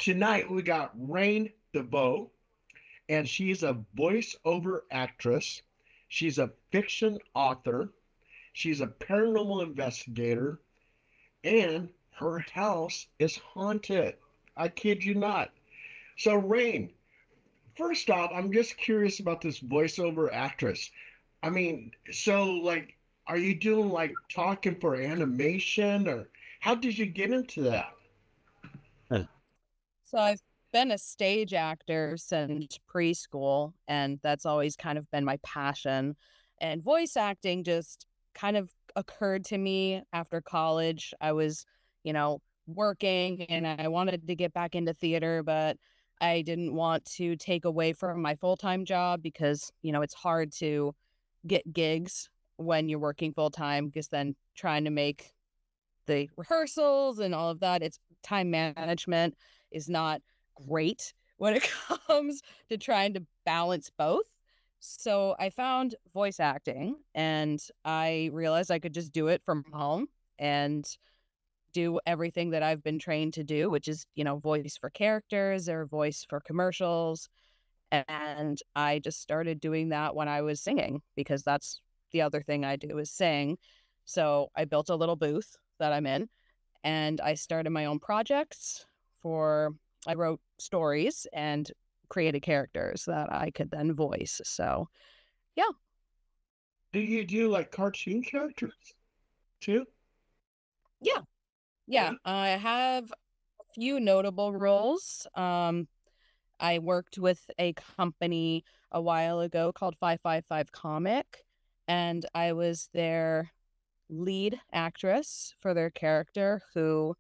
tonight we got Rayne DeVeau, and she's a voiceover actress. She's a fiction author. She's a paranormal investigator, and her house is haunted. I kid you not. So, Rain, first off, I'm just curious about this voiceover actress. I mean, so like, are you doing like talking for animation, or how did you get into that? Huh. So I've been a stage actor since preschool, and that's always kind of been my passion. And voice acting just kind of occurred to me after college. I was, working and I wanted to get back into theater, but I didn't want to take away from my full-time job because, it's hard to get gigs when you're working full-time because then trying to make the rehearsals and all of that, it's time management is not great when it comes to trying to balance both. So I found voice acting and I realized I could just do it from home and do everything that I've been trained to do, which is, voice for characters or voice for commercials. And I just started doing that when I was singing because that's the other thing I do is sing. So I built a little booth that I'm in and I started my own projects I wrote stories and created characters that I could then voice. So, yeah. Do you do like cartoon characters too? Yeah. Yeah. I have a few notable roles. I worked with a company a while ago called 555 Comic, and I was their lead actress for their character who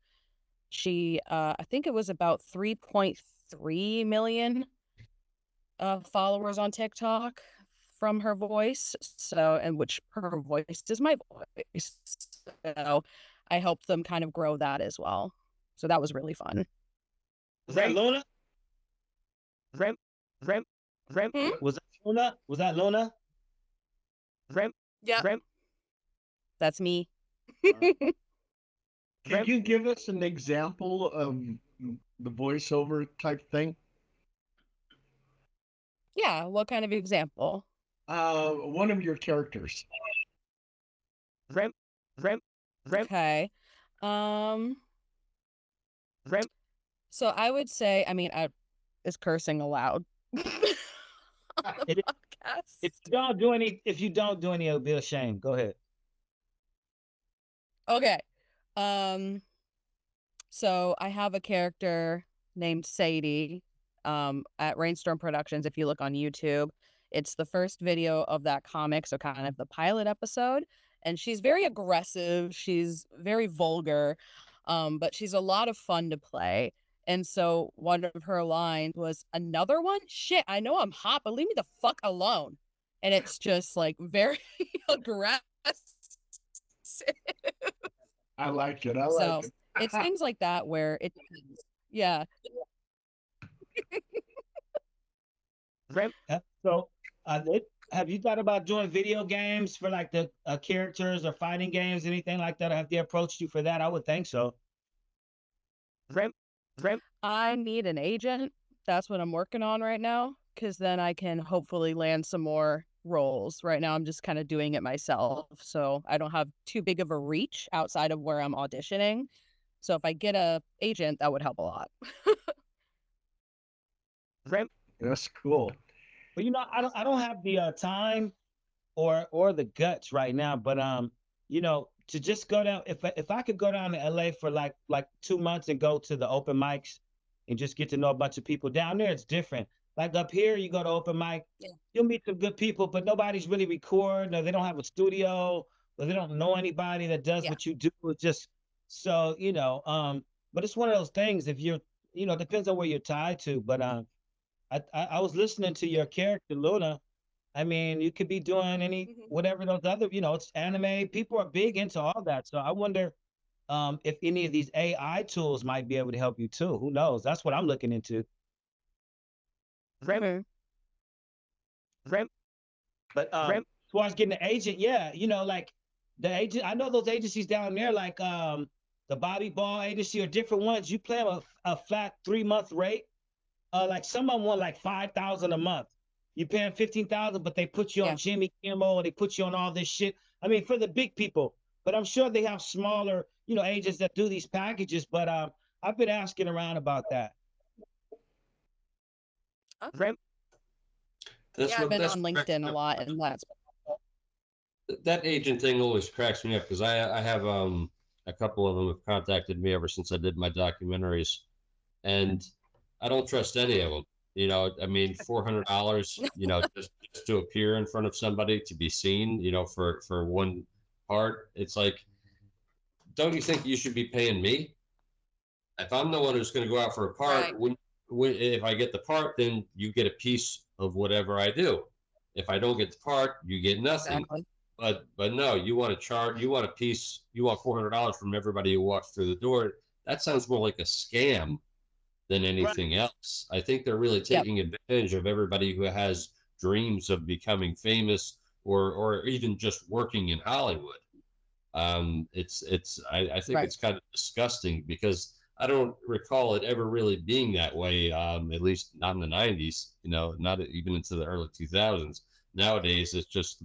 I think it was about 3.3 million followers on TikTok from her voice. So, and which her voice is my voice. So I helped them kind of grow that as well. So that was really fun. Was that Luna? Rem, Rem, Rem. Hmm? Was that Luna? Was that Luna? Rem, Yeah, Rem, that's me. Can you give us an example of the voiceover type thing? Yeah, what kind of example? One of your characters. Rem, Rem, Rem, Okay. Um, Rem. so I would say, I is cursing allowed on It, the podcast. if you don't do any, it'll be a shame. Go ahead. Okay. Um, so I have a character named Sadie at Rainstorm Productions. If you look on YouTube, it's the first video of that comic, so kind of the pilot episode. And she's very aggressive. She's very vulgar, but she's a lot of fun to play. And so one of her lines was another one. Shit, I know I'm hot, but leave me the fuck alone. And it's just like very aggressive. I like it. I So like it. it's things like that where it depends. Yeah. Rem. So, have you thought about doing video games for like the characters or fighting games, anything like that? Have they approached you for that? I would think so. Rem, Rem. I need an agent. That's what I'm working on right now, because then I can hopefully land some more roles. Right now, I'm just kind of doing it myself. So I don't have too big of a reach outside of where I'm auditioning. So if I get a agent, that would help a lot. Rem. That's cool. But I don't have the time or the guts right now. But to just go down, if I could go down to LA for like 2 months and go to the open mics and just get to know a bunch of people down there, it's different. Like up here, you go to open mic, Yeah. you'll meet some good people, but nobody's really recording, or they don't have a studio, or they don't know anybody that does Yeah. what you do. It's just so but it's one of those things. If you're, it depends on where you're tied to. But I was listening to your character Luna. I mean, you could be doing whatever those other, it's anime. People are big into all that. So I wonder if any of these AI tools might be able to help you too. Who knows? That's what I'm looking into. Rem, Mhm. Rem. But as far as getting an agent, yeah, like the agent, I know those agencies down there, like the Bobby Ball agency or different ones, you play them a flat 3-month rate. Like some of them want like 5,000 a month. You pay them 15,000, but they put you on Yeah. Jimmy Kimmel, they put you on all this shit. I mean, for the big people. But I'm sure they have smaller, agents that do these packages. But I've been asking around about that. Okay. Yeah, I've been on LinkedIn a lot, and that agent thing always cracks me up because I have a couple of them have contacted me ever since I did my documentaries, and I don't trust any of them. I mean, $400, just to appear in front of somebody to be seen, for one part. It's like, don't you think you should be paying me? If I'm the one who's going to go out for a part, Right. if I get the part, then you get a piece of whatever I do. If I don't get the part, you get nothing. exactly. But no, you want to charge, you want a piece, you want $400 from everybody who walks through the door. That sounds more like a scam than anything else. I think they're really Yep. taking advantage of everybody who has dreams of becoming famous or even just working in Hollywood. I think Right. it's kind of disgusting because I don't recall it ever really being that way. At least not in the '90s. Not even into the early 2000s. Nowadays, it's just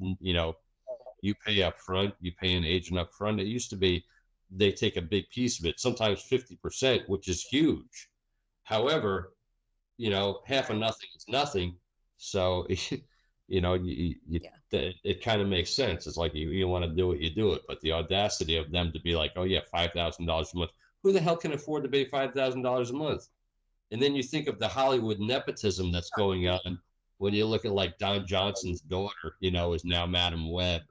you pay up front, you pay an agent up front. It used to be they take a big piece of it, sometimes 50%, which is huge. However, half of nothing is nothing. So, it kind of makes sense. It's like you want to do it, you do it. But the audacity of them to be like, oh, yeah, $5,000 a month. Who the hell can afford to pay $5,000 a month? And then you think of the Hollywood nepotism that's going on when you look at like Don Johnson's daughter, is now Madam Web,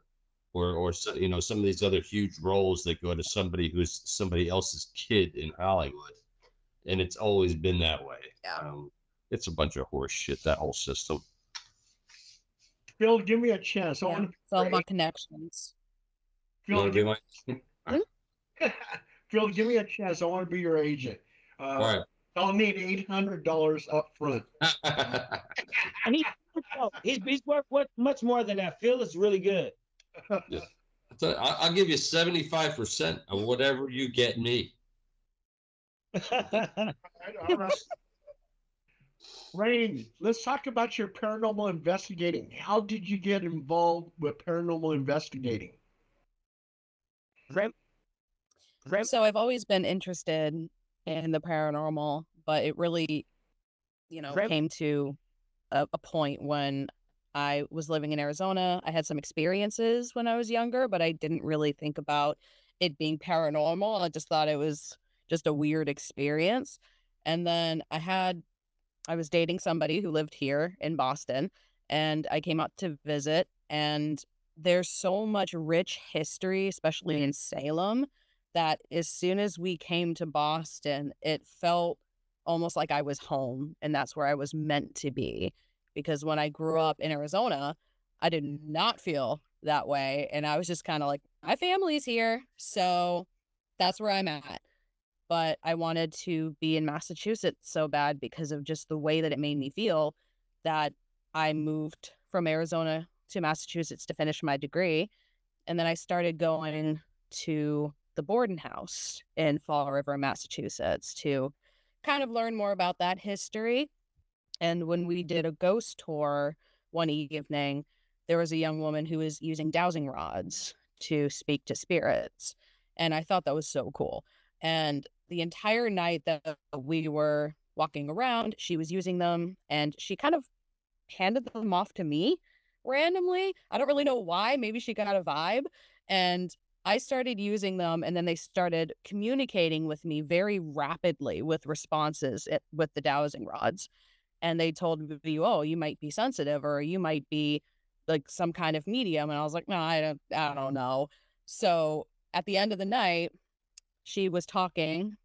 or some of these other huge roles that go to somebody who's somebody else's kid in Hollywood, and it's always been that way. Yeah. It's a bunch of horse shit, that whole system. Phil, give me a chance. Yeah. It's all about connections. Phil, Phil, give me a chance. I want to be your agent. All right. I'll need $800 up front. And he's worth much more than that. Phil is really good. Yeah. I'll give you 75% of whatever you get me. All right. Rayne, let's talk about your paranormal investigating. How did you get involved with paranormal investigating? So I've always been interested in the paranormal, but it really, came to a point when I was living in Arizona. I had some experiences when I was younger, but I didn't really think about it being paranormal. I just thought it was just a weird experience. And then I was dating somebody who lived here in Boston, and I came out to visit, and there's so much rich history, especially in Salem, that as soon as we came to Boston, it felt almost like I was home, and that's where I was meant to be. Because when I grew up in Arizona, I did not feel that way, and I was just kind of like, my family's here, so that's where I'm at. But I wanted to be in Massachusetts so bad because of just the way that it made me feel, that I moved from Arizona to Massachusetts to finish my degree. And then I started going to the Borden House in Fall River, Massachusetts, to kind of learn more about that history. And when we did a ghost tour one evening, there was a young woman who was using dowsing rods to speak to spirits. And I thought that was so cool. And the entire night that we were walking around, she was using them, and she kind of handed them off to me randomly. I don't really know why. Maybe she got a vibe. And I started using them, and then they started communicating with me very rapidly with responses with the dowsing rods. And they told me, oh, you might be sensitive, or you might be like some kind of medium. And I was like, no, I don't know. So at the end of the night, she was talking.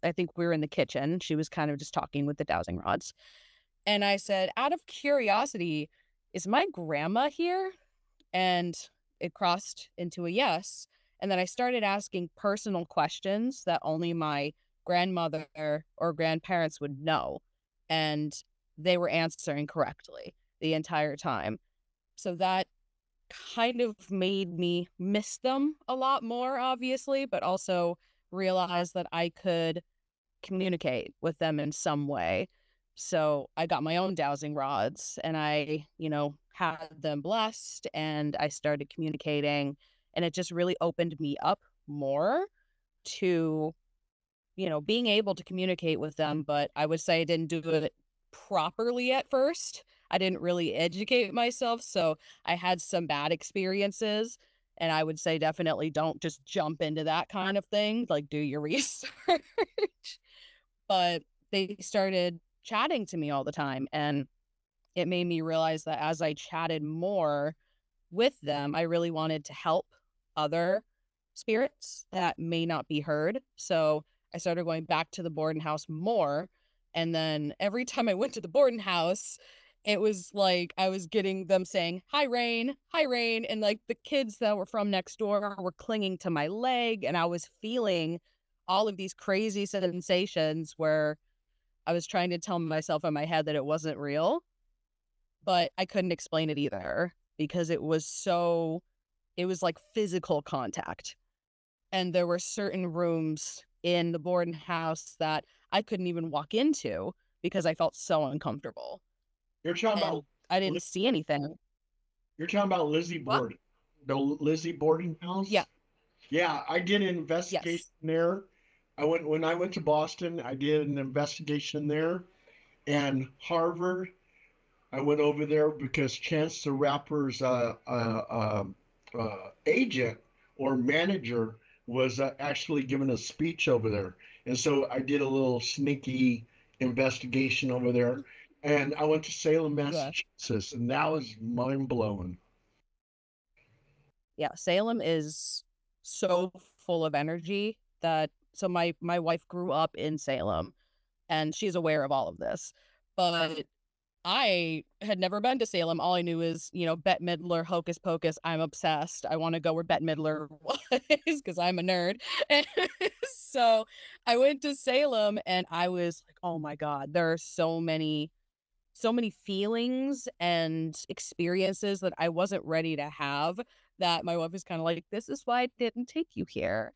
I think we were in the kitchen. She was kind of just talking with the dowsing rods. And I said, out of curiosity, is my grandma here? And it crossed into a yes. And then I started asking personal questions that only my grandmother or grandparents would know. And they were answering correctly the entire time. So that kind of made me miss them a lot more, obviously, but also realized that I could communicate with them in some way. So I got my own dowsing rods and I, had them blessed and I started communicating, and it just really opened me up more to, being able to communicate with them. But I would say I didn't do it properly at first. I didn't really educate myself. So I had some bad experiences. And I would say definitely don't just jump into that kind of thing. Like, do your research. But they started chatting to me all the time. And it made me realize that as I chatted more with them, I really wanted to help other spirits that may not be heard. So I started going back to the boarding house more. And then every time I went to the boarding house, it was like I was getting them saying, "Hi, Rayne. Hi, Rayne." And like the kids that were from next door were clinging to my leg. And I was feeling all of these crazy sensations where I was trying to tell myself in my head that it wasn't real, but I couldn't explain it either because it was like physical contact. And there were certain rooms in the boarding house that I couldn't even walk into because I felt so uncomfortable. You're talking And about I didn't see anything. you're talking about Lizzie What? boarding, the Lizzie boarding house. Yeah. Yeah, I did an investigation Yes. there. When I went to Boston, I did an investigation there, and Harvard. I went over there because Chance the Rapper's agent or manager was actually giving a speech over there, and so I did a little sneaky investigation over there. And I went to Salem, Yeah. Massachusetts, and that was mind blowing. Yeah. Salem is so full of energy that so my wife grew up in Salem and she's aware of all of this. But I had never been to Salem. All I knew is, Bette Midler, Hocus Pocus. I'm obsessed. I want to go where Bette Midler was because I'm a nerd. And so I went to Salem and I was like, oh my God, there are so many feelings and experiences that I wasn't ready to have, that my wife was kind of like, this is why I didn't take you here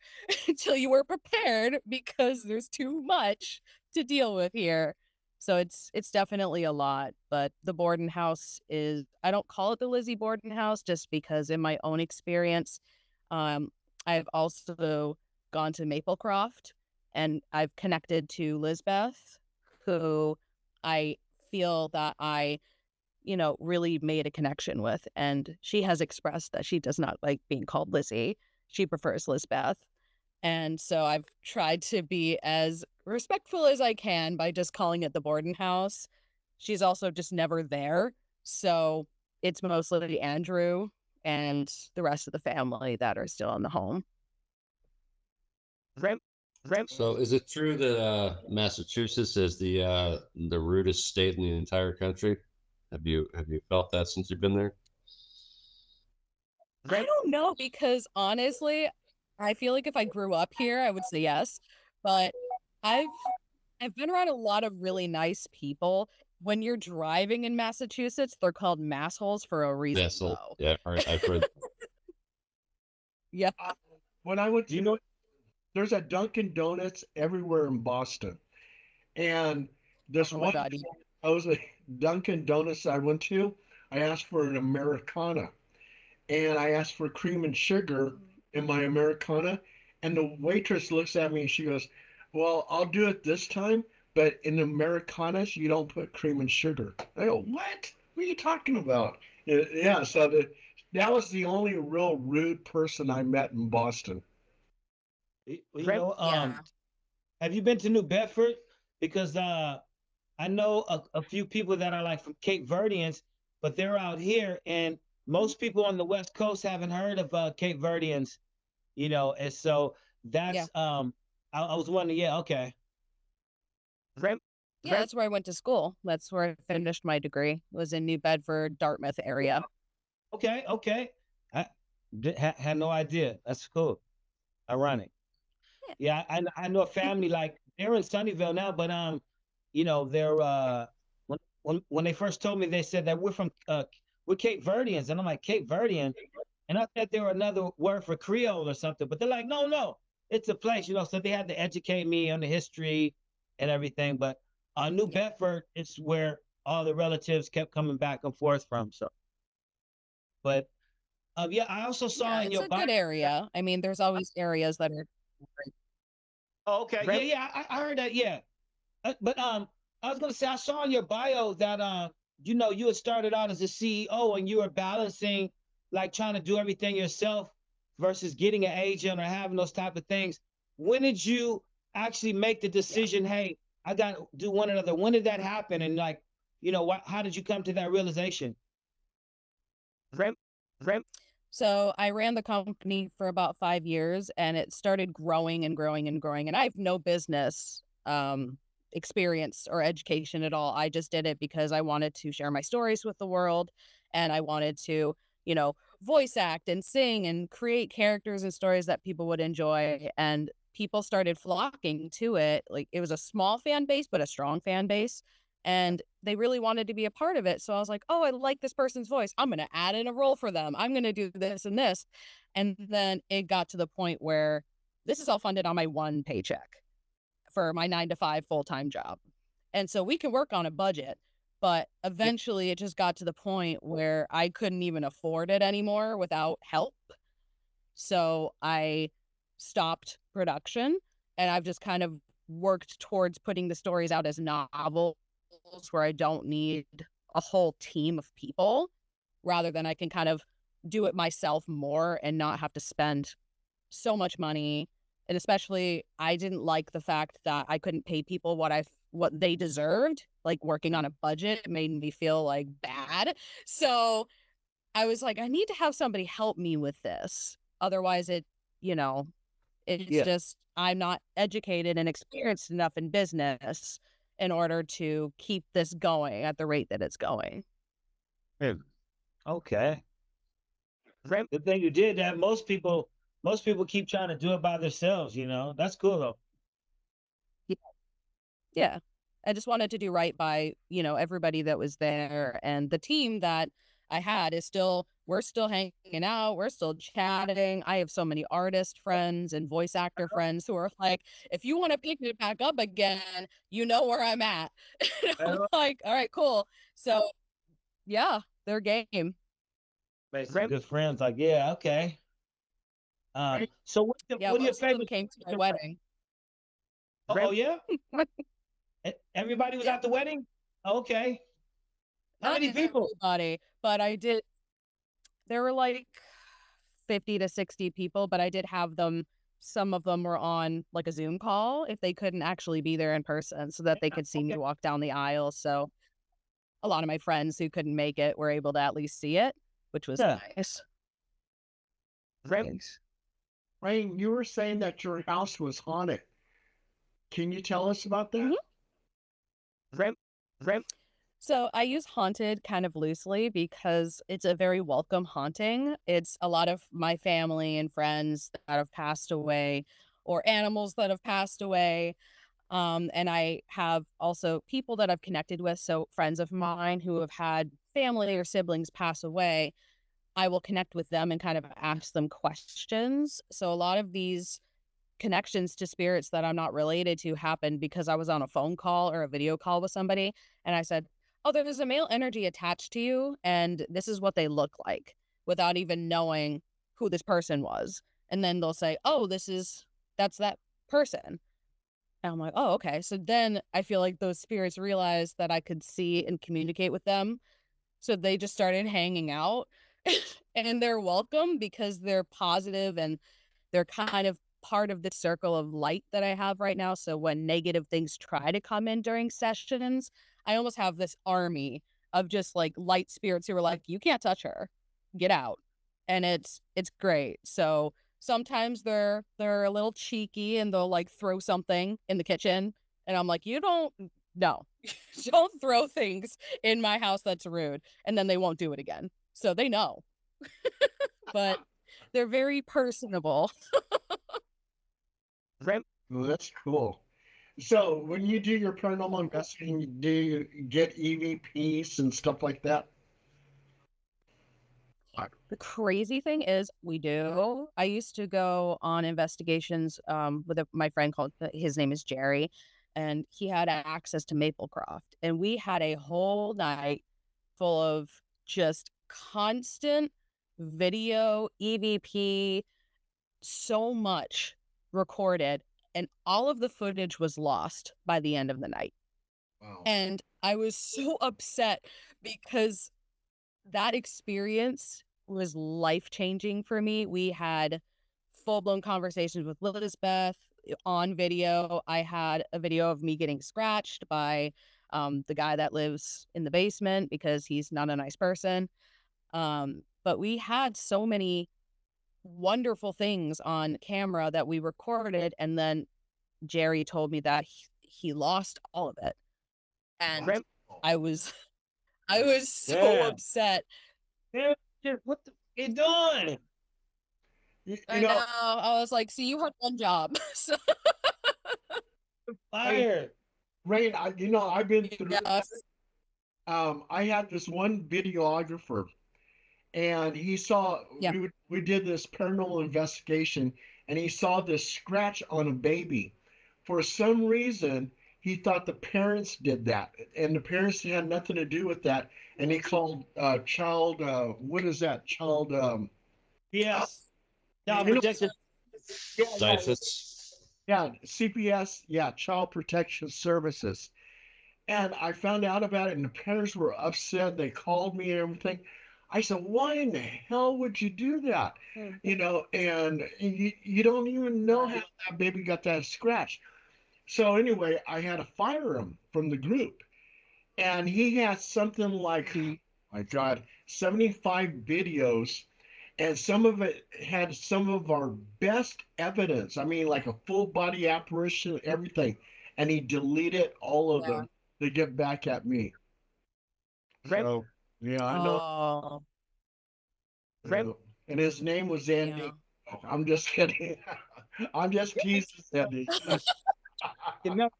until you were prepared because there's too much to deal with here. So it's definitely a lot, but the Borden house is, I don't call it the Lizzie Borden house just because in my own experience, um, I've also gone to Maplecroft and I've connected to Lizbeth, who I feel that I, really made a connection with. And she has expressed that she does not like being called Lizzie. She prefers Lizbeth. And so I've tried to be as respectful as I can by just calling it the Borden house. She's also just never there. So it's mostly Andrew and the rest of the family that are still in the home. So is it true that Massachusetts is the rudest state in the entire country? Have you felt that since you've been there? I don't know because honestly, I feel like if I grew up here, I would say yes. But I've I've been around a lot of really nice people. When you're driving in Massachusetts, they're called massholes for a reason, Yeah, so though. yeah, all right, I've heard. Yeah. When I went Do you to, know? there's a Dunkin' Donuts everywhere in Boston, and this Oh my one, God. I was a Dunkin' Donuts I went to. I asked for an Americana, and I asked for cream and sugar in my Americana, and the waitress looks at me and she goes, "Well, I'll do it this time, but in Americanas you don't put cream and sugar." I go, "What? What are you talking about?" Yeah, so that was the only real rude person I met in Boston. Yeah. Have you been to New Bedford? Because I know a few people that are like from Cape Verdeans, but they're out here, and most people on the West Coast haven't heard of Cape Verdeans, and so Yeah. that's I was wondering, yeah, okay. Yeah, that's where I went to school. That's where I finished my degree, was in New Bedford, Dartmouth area. Okay, okay. I had no idea. That's cool. Ironic. Yeah. Yeah, I know a family like they're in Sunnyvale now, but they're when they first told me, they said that we're Cape Verdeans, and I'm like, Cape Verdean, and I thought they were another word for Creole or something, but they're like, no, no, it's a place, so they had to educate me on the history and everything. But New Bedford is where all the relatives kept coming back and forth from. So, but yeah, I also saw in It's your a bio. good area. I mean, there's always areas that are Oh, okay. Yeah, I heard that. Yeah. But I was gonna say I saw in your bio that you had started out as a CEO and you were balancing like trying to do everything yourself versus getting an agent or having those type of things. When did you actually make the decision, hey, I got to do one or another? When did that happen? And like, how did you come to that realization? Rem, Rem. So I ran the company for about 5 years and it started growing and growing and growing. And I have no business experience or education at all. I just did it because I wanted to share my stories with the world and I wanted to, voice act and sing and create characters and stories that people would enjoy. And people started flocking to it. Like it was a small fan base, but a strong fan base. And they really wanted to be a part of it. So I was like, oh, I like this person's voice. I'm going to add in a role for them. I'm going to do this and this. And then it got to the point where this is all funded on my one paycheck for my 9 to 5 full-time job. And so we can work on a budget, but eventually it just got to the point where I couldn't even afford it anymore without help. So I stopped production and I've just kind of worked towards putting the stories out as novels where I don't need a whole team of people, rather than I can kind of do it myself more and not have to spend so much money. And especially I didn't like the fact that I couldn't pay people what they deserved. Like working on a budget made me feel like bad. So I was like, I need to have somebody help me with this. Otherwise it's just I'm not educated and experienced enough in business in order to keep this going at the rate that it's going. Okay. The thing you did that most people keep trying to do it by themselves, That's cool though. Yeah. I just wanted to do right by, everybody that was there. And the team that I had we're still hanging out. We're still chatting. I have so many artist friends and voice actor friends who are like, if you want to pick it back up again, you know where I'm at. And I'm like, all right, cool. So yeah, they're game. Good friends, like, yeah, okay. So what Yeah, are your most of them favorite? came to my wedding. Oh yeah, everybody was at the wedding. Okay, how Not many people? everybody, but there were like 50 to 60 people, but I did have some of them were on like a Zoom call if they couldn't actually be there in person so that they could see me walk down the aisle. So a lot of my friends who couldn't make it were able to at least see it, which was nice. Thanks. Rayne, you were saying that your house was haunted. Can you tell us about that? Mm-hmm. So I use haunted kind of loosely because it's a very welcome haunting. It's a lot of my family and friends that have passed away or animals that have passed away. And I have also people that I've connected with. So friends of mine who have had family or siblings pass away, I will connect with them and kind of ask them questions. So a lot of these connections to spirits that I'm not related to happened because I was on a phone call or a video call with somebody and I said, oh, there's a male energy attached to you and this is what they look like, without even knowing who this person was. And then they'll say, oh, that's that person. And I'm like, oh, okay. So then I feel like those spirits realized that I could see and communicate with them. So they just started hanging out and they're welcome because they're positive and they're kind of part of the circle of light that I have right now. So when negative things try to come in during sessions, I almost have this army of just like light spirits who are like, you can't touch her, get out. And it's great. So sometimes they're a little cheeky and they'll like throw something in the kitchen. And I'm like, you don't, no, don't throw things in my house that's rude. And then they won't do it again. So they know. But they're very personable. Well, that's cool. So, when you do your paranormal investigating, do you get EVPs and stuff like that? The crazy thing is we do. I used to go on investigations with my friend called, his name is Jerry, and he had access to Maplecroft. And we had a whole night full of just constant video, EVP, so much recorded, and all of the footage was lost by the end of the night. Wow. And I was so upset because that experience was life-changing for me. We had full-blown conversations with Elizabeth on video. I had a video of me getting scratched by the guy that lives in the basement because he's not a nice person. But we had so many wonderful things on camera that we recorded, and then Jerry told me that he lost all of it. And Wow. I was so upset. What the you doing? You I know, know. I was like, see, you had one job. So, Fired. Rayne, I've been through yes. I had this one videographer, and he saw Yeah. we did this paranormal investigation, and he saw this scratch on a baby. For some reason, he thought the parents did that, and the parents had nothing to do with that. And he called child, what is that? Child, Yes. Child you know, protection. yeah, yeah, Cyphers. yeah, CPS, yeah, Child Protection Services. And I found out about it, and the parents were upset. They called me and everything. I said, "Why in the hell would you do that?" And you don't even know how that baby got that scratch. So anyway, I had to fire him from the group, and he had something like, my God, 75 videos, and some of it had some of our best evidence. I mean, like a full body apparition, everything, and he deleted all of Yeah. them to get back at me. So yeah, I know. Oh, And his name was Andy. yeah. I'm just kidding. I'm just teasing Andy. Can never,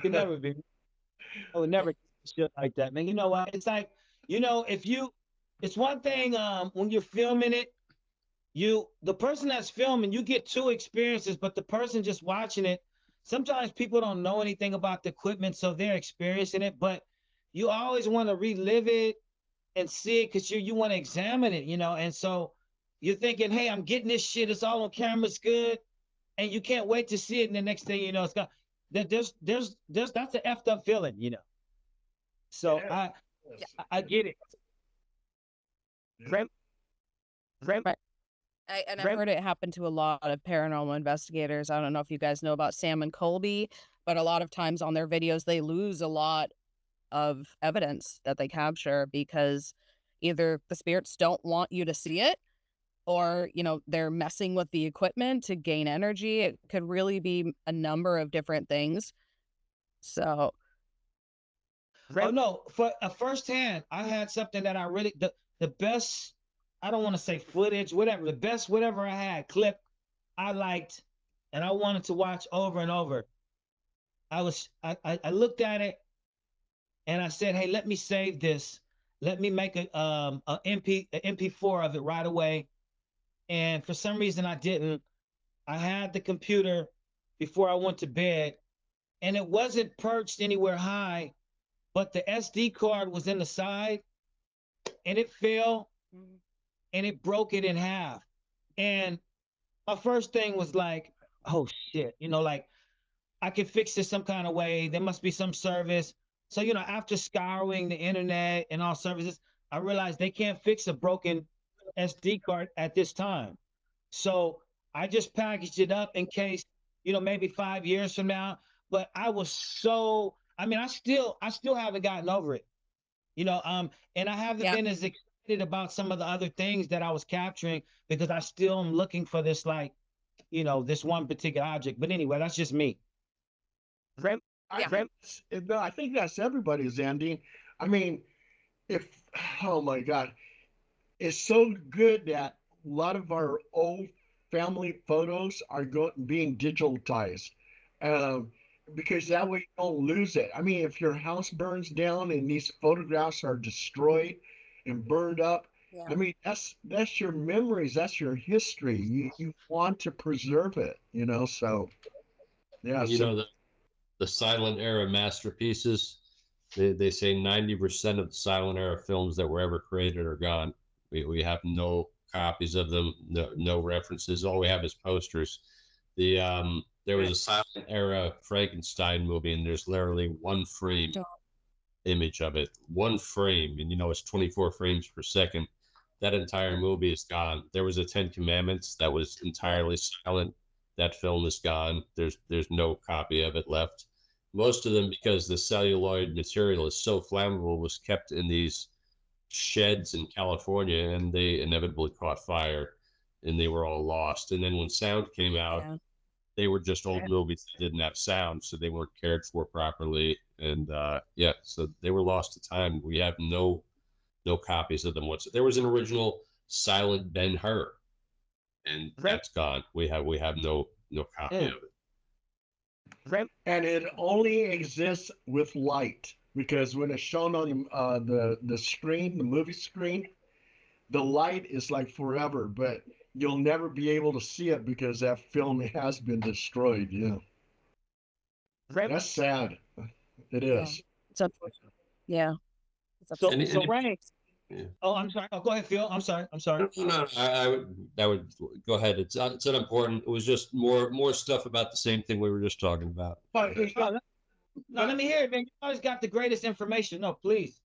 can never be. I would never do shit like that, man. You know what? It's like, if you, it's one thing when you're filming it, the person that's filming, you get two experiences, but the person just watching it, sometimes people don't know anything about the equipment, so they're experiencing it, but you always want to relive it and see it because you want to examine it, and so you're thinking, hey, I'm getting this shit, it's all on camera, it's good, and you can't wait to see it, and the next thing you know, it's got there's that's an effed up feeling, So I get it. Rem, Right. I've heard it happen to a lot of paranormal investigators. I don't know if you guys know about Sam and Colby, but a lot of times on their videos, they lose a lot of evidence that they capture because either the spirits don't want you to see it, or, they're messing with the equipment to gain energy. It could really be a number of different things. So, Oh no, for a firsthand, I had something that I really the best. I don't want to say footage, whatever the best, whatever I had clip, I liked, and I wanted to watch over and over. I looked at it, and I said, hey, let me save this. Let me make a MP4 of it right away. And for some reason, I didn't. I had the computer before I went to bed, and it wasn't perched anywhere high, but the SD card was in the side, and it fell, and it broke it in half. And my first thing was like, oh shit, like I could fix this some kind of way. There must be some service. So, after scouring the internet and all services, I realized they can't fix a broken SD card at this time. So I just packaged it up in case, maybe 5 years from now. But I was I still haven't gotten over it. And I haven't been as excited about some of the other things that I was capturing because I still am looking for this, like, this one particular object. But anyway, that's just me. I think that's everybody's ending. I mean, oh my God, it's so good that a lot of our old family photos are being digitalized, um, because that way you don't lose it. I mean, if your house burns down and these photographs are destroyed and burned up, Yeah. I mean, that's your memories, that's your history. You want to preserve it, you know. So yeah, You so know, the silent era masterpieces, they say 90% of the silent era films that were ever created are gone. We have no copies of them, no references. All we have is posters. There was a silent era Frankenstein movie, and there's literally one frame image of it, one frame, and it's 24 frames per second. That entire movie is gone. There was a Ten Commandments that was entirely silent. That film is gone. There's no copy of it left. Most of them, because the celluloid material is so flammable, was kept in these sheds in California, and they inevitably caught fire, and they were all lost. And then when sound came out, Yeah. they were just old movies that didn't have sound, so they weren't cared for properly. And yeah, so they were lost to time. We have no copies of them. There was an original silent Ben Hur, and that's gone. We have no copy of it. and it only exists with light because when it's shown on the screen, the movie screen, the light is like forever, but you'll never be able to see it because that film has been destroyed. Yeah, that's sad. It Yeah. is. It's unfortunate. Yeah. It's So, upsetting. so Rayne. Yeah. Oh, I'm sorry. Oh, go ahead, Phil. I'm sorry. No, I would go ahead. It's unimportant. It was just more stuff about the same thing we were just talking about. But No, let me hear it, man. You always got the greatest information. No, please.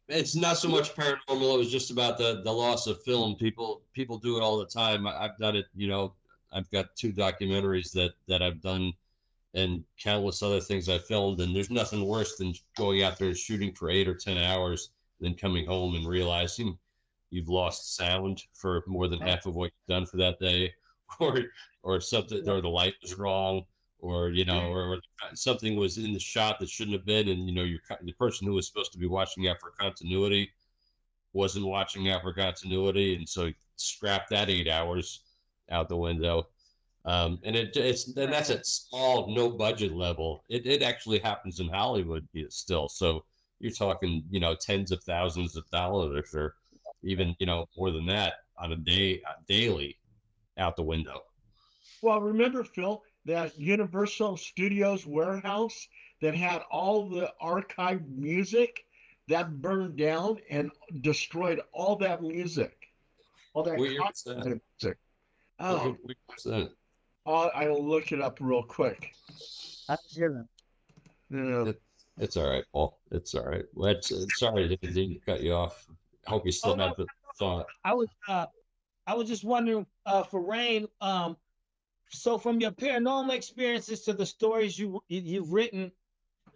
It's not so much paranormal. It was just about the loss of film. People do it all the time. I've done it. I've got 2 documentaries that I've done, and countless other things I filmed. And there's nothing worse than going out there and shooting for 8 or 10 hours, then coming home and realizing you've lost sound for more than half of what you've done for that day, or something, or the light was wrong, or or something was in the shot that shouldn't have been, and the person who was supposed to be watching out for continuity wasn't watching out for continuity, and so scrap that 8 hours out the window. And that's at small, no budget level. It actually happens in Hollywood still. So you're talking, tens of thousands of dollars, or even, more than that on a daily out the window. well, remember, Phil, that Universal Studios warehouse that had all the archived music that burned down and destroyed all that music, all that What year was that? copyrighted music. Oh, What year was that? I'll look it up real quick. I hear them. Yeah. It's all right, Paul. It's all right. Well, sorry I didn't cut you off. I hope you still have the thought. I was just wondering, for Rayne, so from your paranormal experiences to the stories you've written,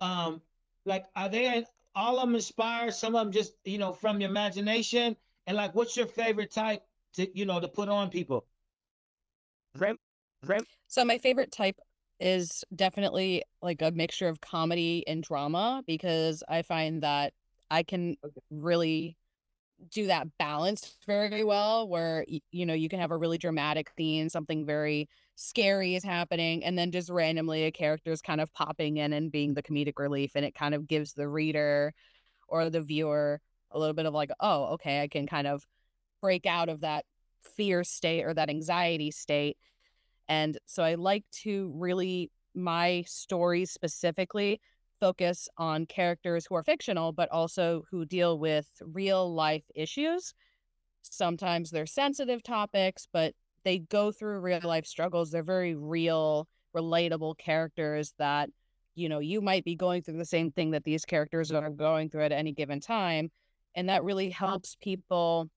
like, are they all of them inspired? Some of them just from your imagination, and like, what's your favorite type to put on people? Rayne? So my favorite type is definitely like a mixture of comedy and drama because I find that I can really do that balanced very well where you can have a really dramatic scene, something very scary is happening, and then just randomly a character is kind of popping in and being the comedic relief, and it kind of gives the reader or the viewer a little bit of like, oh, okay, I can kind of break out of that fear state or that anxiety state. And so I like to really, my stories specifically focus on characters who are fictional, but also who deal with real life issues. Sometimes they're sensitive topics, but they go through real life struggles. They're very real, relatable characters that, you might be going through the same thing that these characters are going through at any given time. And that really helps people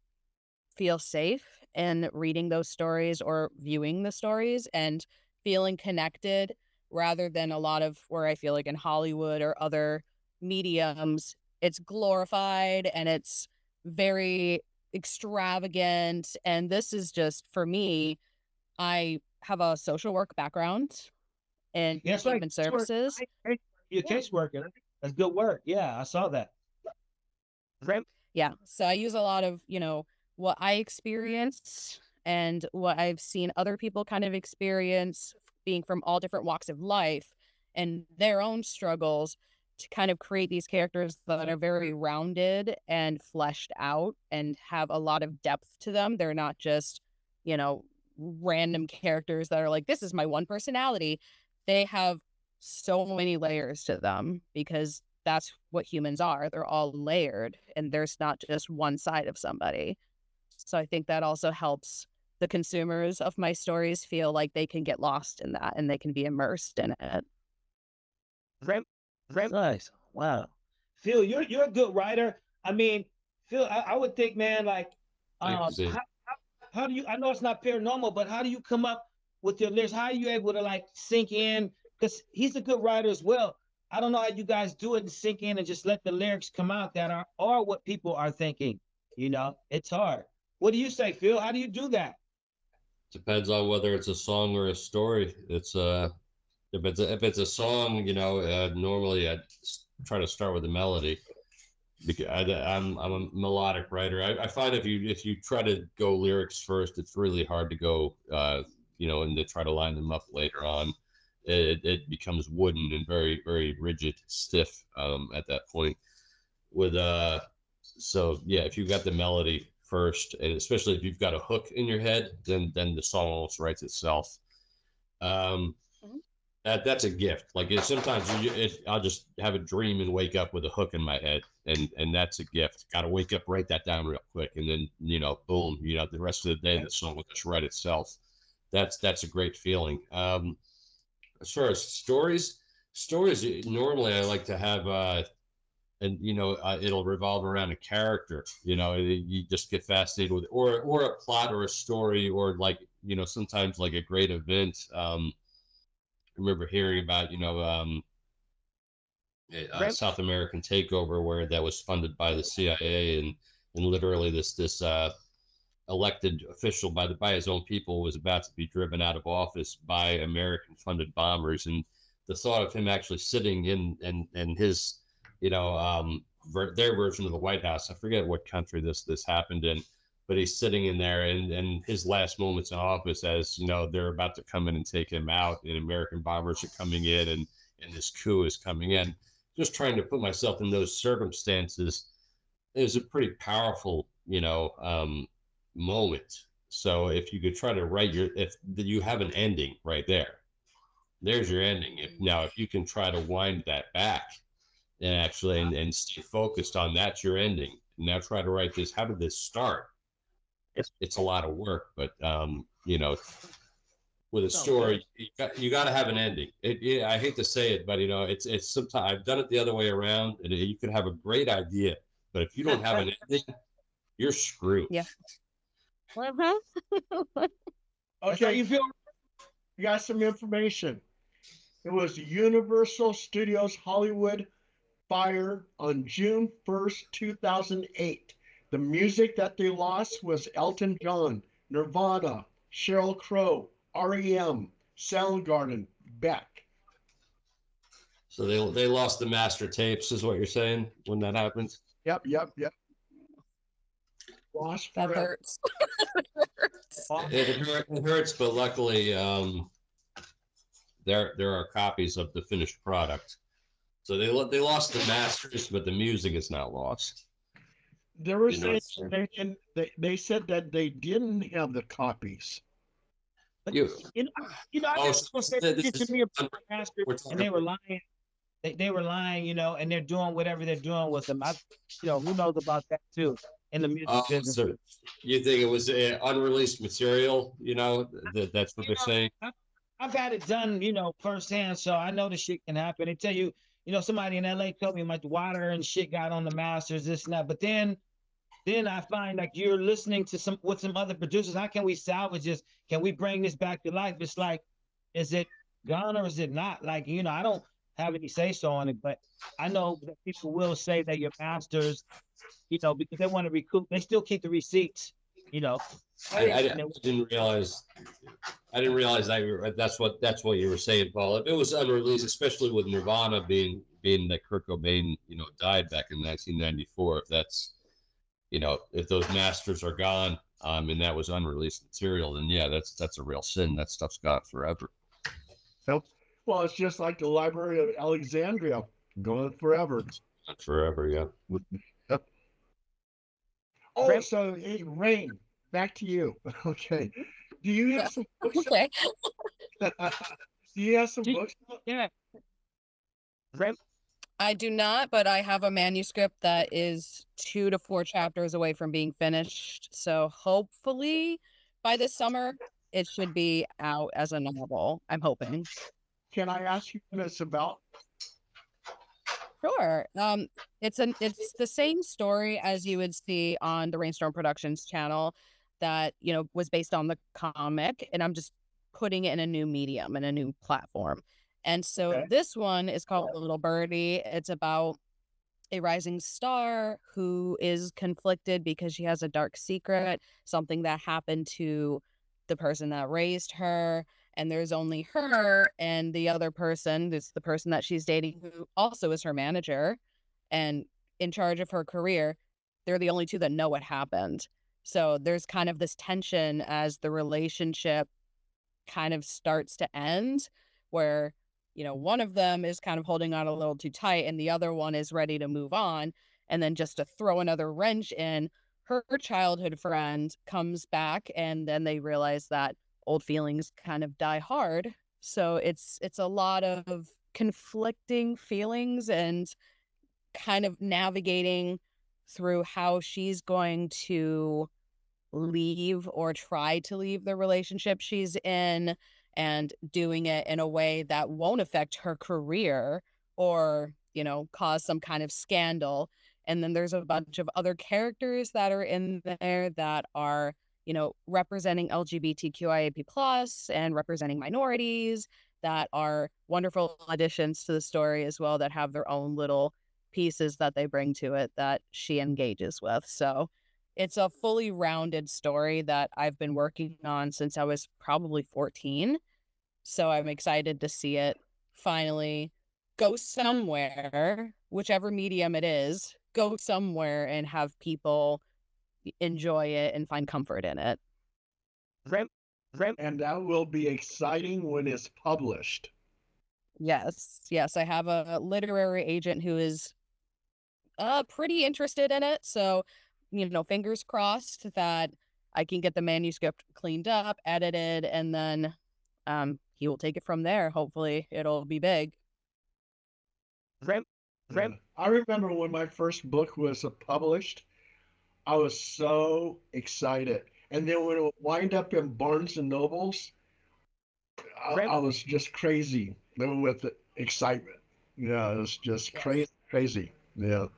feel safe in reading those stories or viewing the stories and feeling connected rather than a lot of where I feel like in Hollywood or other mediums, it's glorified and it's very extravagant. And this is just, for me, I have a social work background in Yes, human services. You're a caseworker. That's good work. Yeah, I saw that. Yeah. So I use a lot of, what I experienced and what I've seen other people kind of experience being from all different walks of life and their own struggles to kind of create these characters that are very rounded and fleshed out and have a lot of depth to them. They're not just, you know, random characters that are like, this is my one personality. They have so many layers to them because that's what humans are. They're all layered and there's not just one side of somebody. So I think that also helps the consumers of my stories feel like they can get lost in that and they can be immersed in it. Very nice. Wow. Phil, you're a good writer. I mean, Phil, I would think, man, like, Thank you, how do you? I know it's not paranormal, but how do you come up with your lyrics? How are you able to like sink in? Because he's a good writer as well. I don't know how you guys do it and sink in and just let the lyrics come out that are what people are thinking. You know, it's hard. What do you say, Phil? How do you do that? Depends on whether it's a song or a story. It's if it's a song, you know, normally I try to start with a melody because I'm a melodic writer. I find if you try to go lyrics first, it's really hard to go, you know, and to try to line them up later on. It becomes wooden and very, very rigid, stiff at that point. With so yeah, if you've got the melody first, and especially if you've got a hook in your head, then the song almost writes itself. That's a gift. Like sometimes I'll just have a dream and wake up with a hook in my head, and that's a gift. Got to wake up, write that down real quick, and then you know, boom, you know, the rest of the day the song will just write itself. That's a great feeling. As far as stories, normally I like to have and you know it'll revolve around a character. You know, you just get fascinated with or a plot or a story or like you know sometimes like a great event. I remember hearing about you know a South American takeover where that was funded by the CIA and literally this elected official by his own people was about to be driven out of office by American funded bombers, and the thought of him actually sitting in his you know their version of the White House, I forget what country this happened in, but he's sitting in there and his last moments in office as you know they're about to come in and take him out and American bombers are coming in and this coup is coming in. Just trying to put myself in those circumstances is a pretty powerful you know moment. So if you could try to write if you have an ending right there's your ending. If you can try to wind that back and actually and stay focused on that's your ending. Now try to write this. How did this start? It's a lot of work, but you know, with a story, you got to have an ending. I hate to say it, but you know, it's sometimes I've done it the other way around, and you can have a great idea, but if you don't have an ending, you're screwed. Yeah. Okay, you got some information. It was Universal Studios Hollywood fire on June 1st, 2008. The music that they lost was Elton John, Nirvana, Sheryl Crow, REM, Soundgarden, Beck. So they lost the master tapes, is what you're saying when that happens? Yep. Lost that forever. hurts. It hurts, but luckily there are copies of the finished product. So they lost the masters, but the music is not lost. There was they said that they didn't have the copies. But I was going to say to me about the masters, and they were lying. They were lying, you know, and they're doing whatever they're doing with them. You know, who knows about that too in the music business. So you think it was unreleased material? You know, that's what they're saying. I've had it done, you know, firsthand, so I know the shit can happen. They tell you, you know, somebody in LA told me like the water and shit got on the masters, this and that. But then I find like you're listening to some other producers. How can we salvage this? Can we bring this back to life? It's like, is it gone or is it not? Like, you know, I don't have any say so on it, but I know that people will say that your masters, you know, because they want to recoup. They still keep the receipts, you know. I didn't realize that that's what you were saying, Paul. If it was unreleased, especially with Nirvana being that Kurt Cobain, you know, died back in 1994, if that's, you know, if those masters are gone, and that was unreleased material, then yeah, that's a real sin. That stuff's gone forever. Well, it's just like the Library of Alexandria Going forever. Not forever, yeah. Yep. Oh, so hey, Rain, back to you. Okay. Do you have some books? Okay. Do you have some Gee, books? Yeah. Rem, I do not, but I have a manuscript that is 2 to 4 chapters away from being finished. So hopefully by this summer, it should be out as a novel. I'm hoping. Can I ask you what it's about? Sure. It's the same story as you would see on the Rainstorm Productions channel that, was based on the comic, and I'm just putting it in a new medium and a new platform. And so Okay. this one is called Little Birdie. It's about a rising star who is conflicted because she has a dark secret, something that happened to the person that raised her. And there's only her and the other person, this the person that she's dating, who also is her manager and in charge of her career. They're the only two that know what happened. So there's kind of this tension as the relationship kind of starts to end, where one of them is kind of holding on a little too tight and the other one is ready to move on. And then just to throw another wrench in, her childhood friend comes back, and then they realize that old feelings kind of die hard. So it's a lot of conflicting feelings and kind of navigating through how she's going to leave or try to leave the relationship she's in, and doing it in a way that won't affect her career or, cause some kind of scandal. And then there's a bunch of other characters that are in there that are, representing LGBTQIA+ plus and representing minorities, that are wonderful additions to the story as well, that have their own little pieces that they bring to it that she engages with. So it's a fully rounded story that I've been working on since I was probably 14. So I'm excited to see it finally go somewhere, whichever medium it is, go somewhere and have people enjoy it and find comfort in it. Rem, And that will be exciting when it's published. Yes. Yes. I have a literary agent who is pretty interested in it. So, fingers crossed that I can get the manuscript cleaned up, edited, and then he will take it from there. Hopefully it'll be big. Rem, Yeah. I remember when my first book was published, I was so excited. And then when it would wind up in Barnes and Nobles, Rem, I was just crazy with the excitement. Yeah, it was just Yes. crazy. Yeah.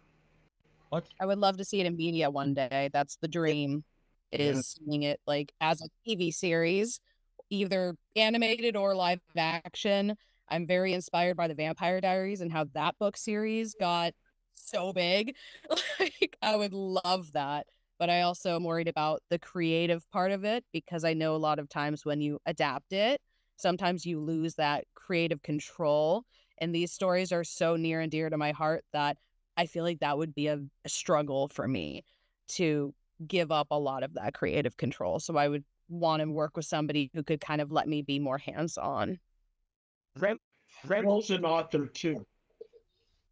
what? I would love to see it in media one day. That's the dream, Yeah. is seeing it like as a TV series, either animated or live action. I'm very inspired by the Vampire Diaries and how that book series got so big. Like, I would love that. But I also am worried about the creative part of it, because I know a lot of times when you adapt it, sometimes you lose that creative control. And these stories are so near and dear to my heart that I feel like that would be a struggle for me to give up a lot of that creative control. So I would want to work with somebody who could kind of let me be more hands-on. Rem, Joel's an author too.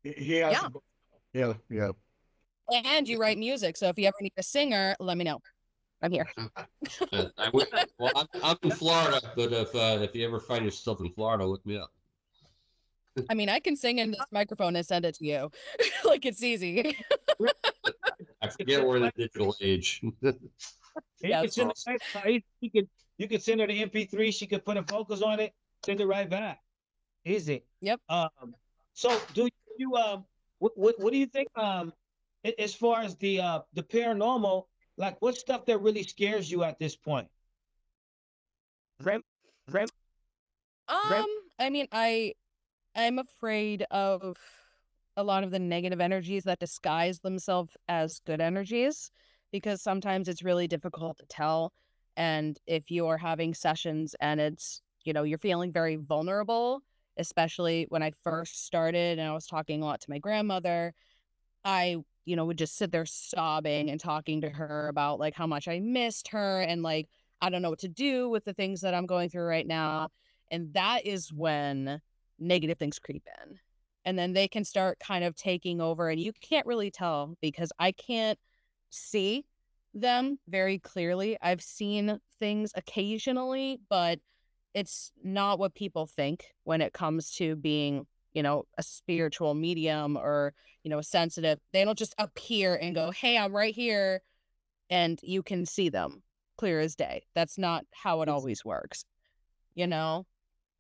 He has Yeah. a book. Yeah, yeah. And you write music. So if you ever need a singer, let me know. I'm here. I'm in Florida, but if you ever find yourself in Florida, look me up. I mean, I can sing in this microphone and send it to you. Like, it's easy. I forget we're in the digital age. Yeah, you could send her the MP3. She could put her vocals on it. Send it right back. Easy. Yep. So do you what do you think as far as the paranormal, like what stuff that really scares you at this point? Rem, Rem, I mean, I'm afraid of a lot of the negative energies that disguise themselves as good energies, because sometimes it's really difficult to tell. And if you're having sessions and it's, you're feeling very vulnerable, especially when I first started and I was talking a lot to my grandmother, I, would just sit there sobbing and talking to her about like how much I missed her, and like, I don't know what to do with the things that I'm going through right now. And that is when negative things creep in. and then they can start kind of taking over, and you can't really tell because I can't see them very clearly. I've seen things occasionally, but it's not what people think when it comes to being, a spiritual medium or, a sensitive. They don't just appear and go, "Hey, I'm right here," and you can see them clear as day. That's not how it always works, you know?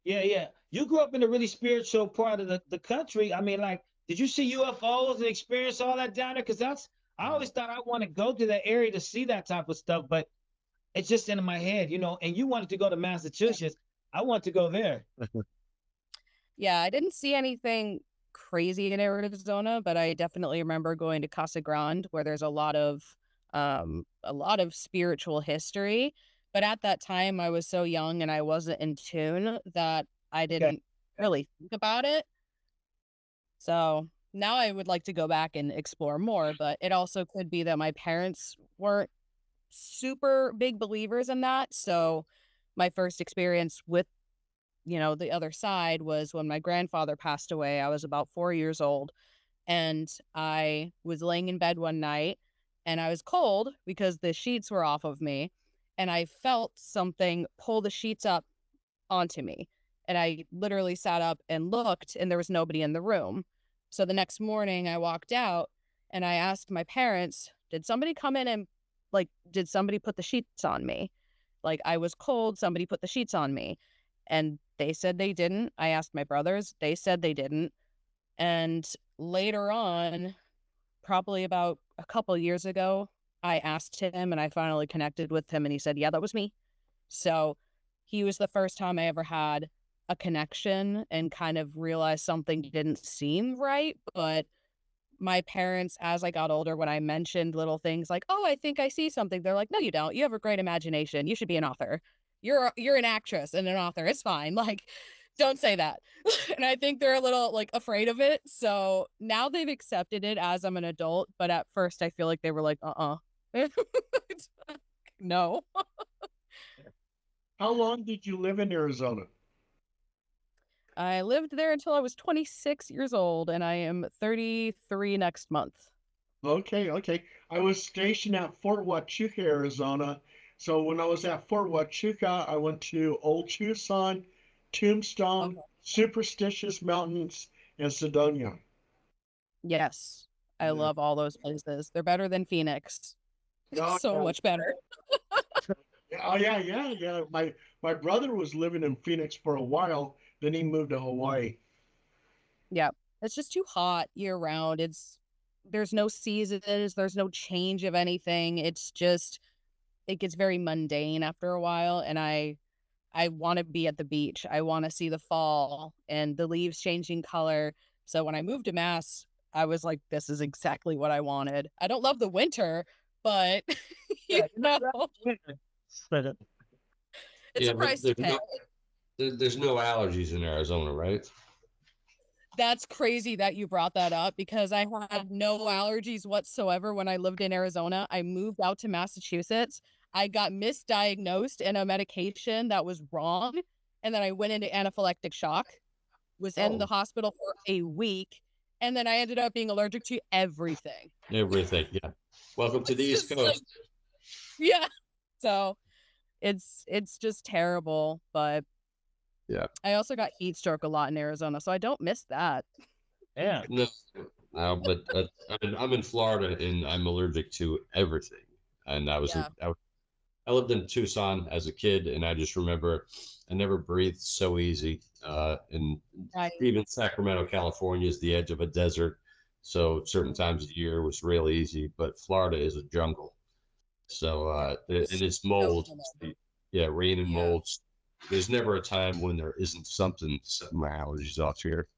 Yeah, yeah. You grew up in a really spiritual part of the country. I mean, like, did you see UFOs and experience all that down there? Because I always thought I want to go to that area to see that type of stuff, but it's just in my head, and you wanted to go to Massachusetts. I want to go there. Yeah, I didn't see anything crazy in Arizona, but I definitely remember going to Casa Grande where there's a lot of spiritual history. But at that time I was so young and I wasn't in tune that I didn't really think about it. So now I would like to go back and explore more, but it also could be that my parents weren't super big believers in that. So my first experience with, the other side was when my grandfather passed away. I was about 4 years old, and I was laying in bed one night and I was cold because the sheets were off of me, and I felt something pull the sheets up onto me. And I literally sat up and looked, and there was nobody in the room. So the next morning I walked out and I asked my parents, did somebody come in and did somebody put the sheets on me? Like, I was cold, somebody put the sheets on me. And they said they didn't. I asked my brothers, they said they didn't. And later on, probably about a couple years ago, I asked him and I finally connected with him, and he said, yeah, that was me. So he was the first time I ever had a connection and kind of realized something didn't seem right. But my parents, as I got older, when I mentioned little things like, oh, I think I see something, they're like, no, you don't. You have a great imagination. You should be an author. You're an actress and an author. It's fine. Like, don't say that. And I think they're a little afraid of it. So now they've accepted it as I'm an adult. But at first I feel like they were like, no. How long did you live in Arizona? I lived there until I was 26 years old, and I am 33 next month. Okay, okay. I was stationed at Fort Huachuca, Arizona. So when I was at Fort Huachuca, I went to Old Tucson, Tombstone, Okay. Superstitious Mountains, and Sedona. Yes, I Yeah. love all those places. They're better than Phoenix. Oh, So yeah. much better. Oh, yeah, yeah, yeah. My brother was living in Phoenix for a while, then he moved to Hawaii. Yeah, it's just too hot year round. There's no seasons, there's no change of anything. It's just it gets very mundane after a while, and I want to be at the beach. I want to see the fall and the leaves changing color. So when I moved to Mass, I was like, this is exactly what I wanted. I don't love the winter, but it's Yeah, a but price to pay. there's no allergies in Arizona, right? That's crazy that you brought that up because I had no allergies whatsoever when I lived in Arizona. I moved out to Massachusetts. I got misdiagnosed in a medication that was wrong. And then I went into anaphylactic shock, was in the Oh, hospital for a week. And then I ended up being allergic to everything. everything. Yeah. Welcome to the It's East just like, Coast. yeah. So it's just terrible. But Yeah. I also got heat stroke a lot in Arizona. So I don't miss that. Yeah. No, no, but I'm in Florida and I'm allergic to everything. And Yeah. I lived in Tucson as a kid, and I just remember I never breathed so easy. And Right. even Sacramento, California is the edge of a desert. So certain times of the year was real easy, but Florida is a jungle. So, and it's So mold. humid. Yeah, rain and Yeah. mold. There's never a time when there isn't something setting my allergies off here.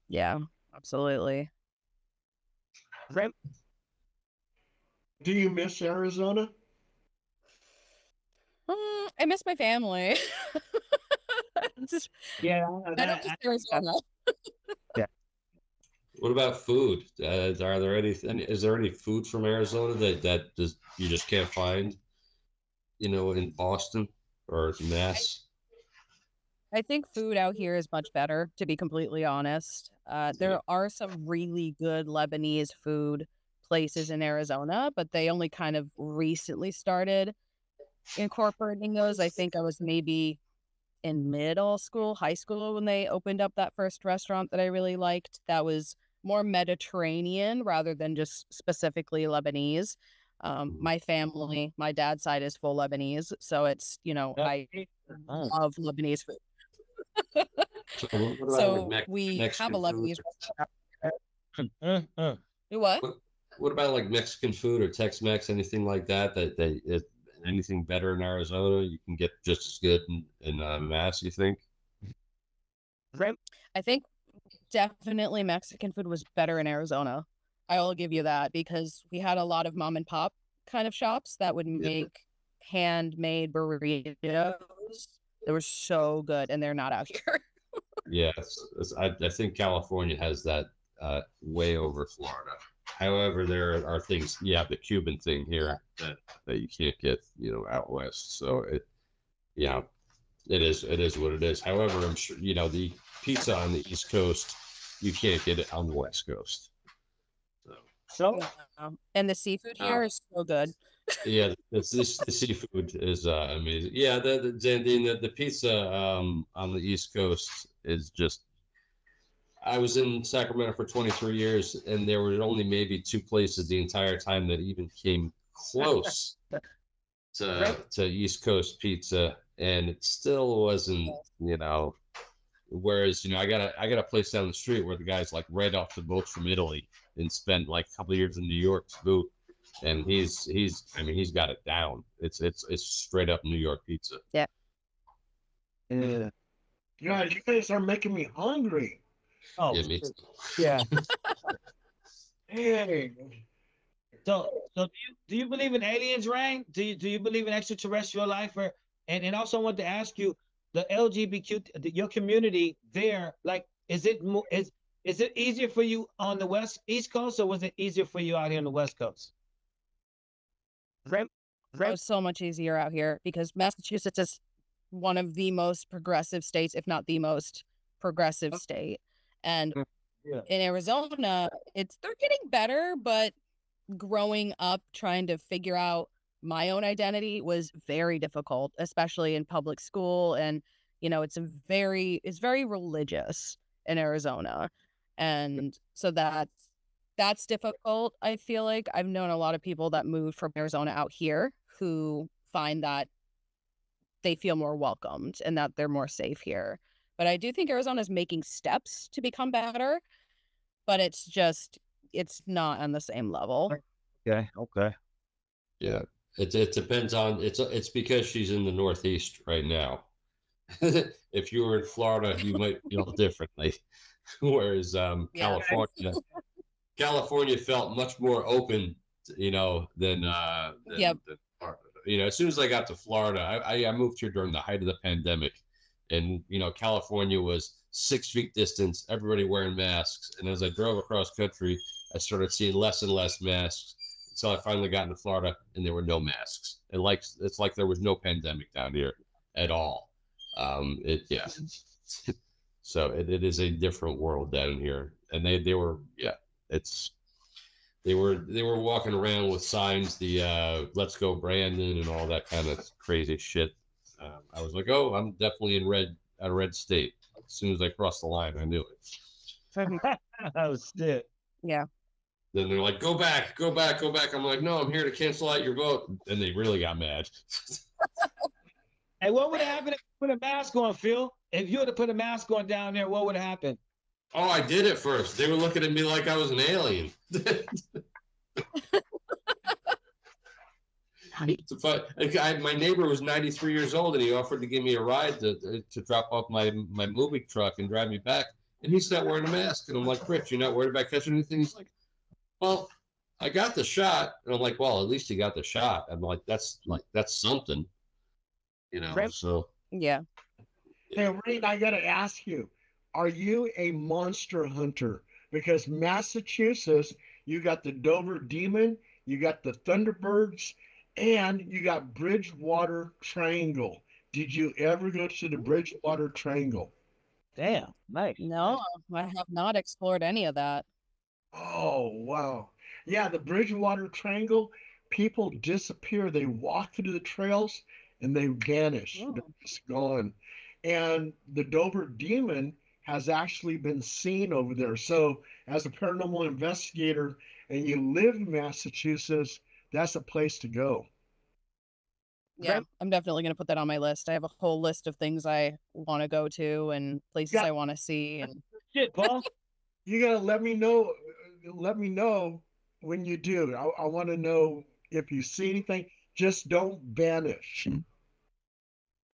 Yeah. Absolutely. Do you miss Arizona? I miss my family. Just, Yeah. I don't miss Arizona. Yeah. What about food? Are there is there any food from Arizona that you just can't find, in Boston or Mass? I think food out here is much better, to be completely honest. Yeah. There are some really good Lebanese food places in Arizona, but they only kind of recently started incorporating those. I think I was maybe in middle school, high school when they opened up that first restaurant that I really liked. That was more Mediterranean rather than just specifically Lebanese. My family, my dad's side is full Lebanese, so it's, I Oh. love Lebanese food. So what about like So we have Mexican a food? Lebanese restaurant. What? What about like Mexican food or Tex-Mex, anything like that? Anything better in Arizona? You can get just as good in Mass, you think? I think definitely Mexican food was better in Arizona. I will give you that because we had a lot of mom and pop kind of shops that would make handmade burritos. They were so good, and they're not out here. Yes, I think California has that way over Florida. However, there are things, the Cuban thing here that you can't get, out west. So it is what it is. However, I'm sure, the pizza on the East Coast, you can't get it on the West Coast. So And the seafood here is so good. Yeah, the seafood is amazing. Yeah, the pizza on the East Coast is just. I was in Sacramento for 23 years, and there were only maybe 2 places the entire time that even came close to East Coast pizza, and it still wasn't, Whereas, I got a place down the street where the guy's like right off the boat from Italy and spent like a couple of years in New York to boot, and he's got it down. It's straight up New York pizza. Yeah. yeah. Guys, you guys are making me hungry. Oh, Yeah, me too. yeah. Hey, So do you believe in aliens, Rayne? Do you believe in extraterrestrial life, and also I want to ask you, the LGBTQ, your community there, like, is it easier for you on the East Coast, or was it easier for you out here on the West Coast? It was so much easier out here because Massachusetts is one of the most progressive states, if not the most progressive state. And in Arizona, they're getting better, but growing up trying to figure out my own identity was very difficult, especially in public school. And, it's very religious in Arizona. And so that's difficult. I feel like I've known a lot of people that moved from Arizona out here who find that they feel more welcomed and that they're more safe here. But I do think Arizona is making steps to become better, but it's not on the same level. Okay. Yeah, it depends on it's because she's in the Northeast right now. If you were in Florida, you might feel differently. Whereas California felt much more open, than Florida. As soon as I got to Florida, I moved here during the height of the pandemic, and California was 6 feet distance, everybody wearing masks, and as I drove across country, I started seeing less and less masks until I finally got into Florida and there were no masks. It's like there was no pandemic down here at all. So it is a different world down here, and they were they were walking around with signs, the "Let's Go Brandon" and all that kind of crazy shit. I was like, oh, I'm definitely in a red state. As soon as I crossed the line, I knew it. Oh shit. Yeah. Then they're like, go back. I'm like, no, I'm here to cancel out your vote. And they really got mad. Hey, what would happen if you put a mask on, Phil? If you were to put a mask on down there, what would happen? Oh, I did it first. They were looking at me like I was an alien. My neighbor was 93 years old, and he offered to give me a ride to drop off my moving truck and drive me back. And he's not wearing a mask. And I'm like, Rich, you're not worried about catching anything? He's like, well, I got the shot. And I'm like, well, at least you got the shot. I'm like, that's something, so. Yeah. hey, Rayne, I got to ask you, are you a monster hunter? Because Massachusetts, you got the Dover Demon, you got the Thunderbirds, and you got Bridgewater Triangle. Did you ever go to the Bridgewater Triangle? Damn, nice. No, I have not explored any of that. Oh, wow. Yeah, the Bridgewater Triangle, people disappear. They walk through the trails and they vanish. They're Oh, just gone. And the Dover Demon has actually been seen over there. So, as a paranormal investigator and you live in Massachusetts, that's a place to go. yeah, Rem- I'm definitely gonna put that on my list. I have a whole list of things I want to go to and places Yeah, I want to see. And Shit, Paul. you gotta let me know. Let me know when you do. I want to know if you see anything. Just don't vanish.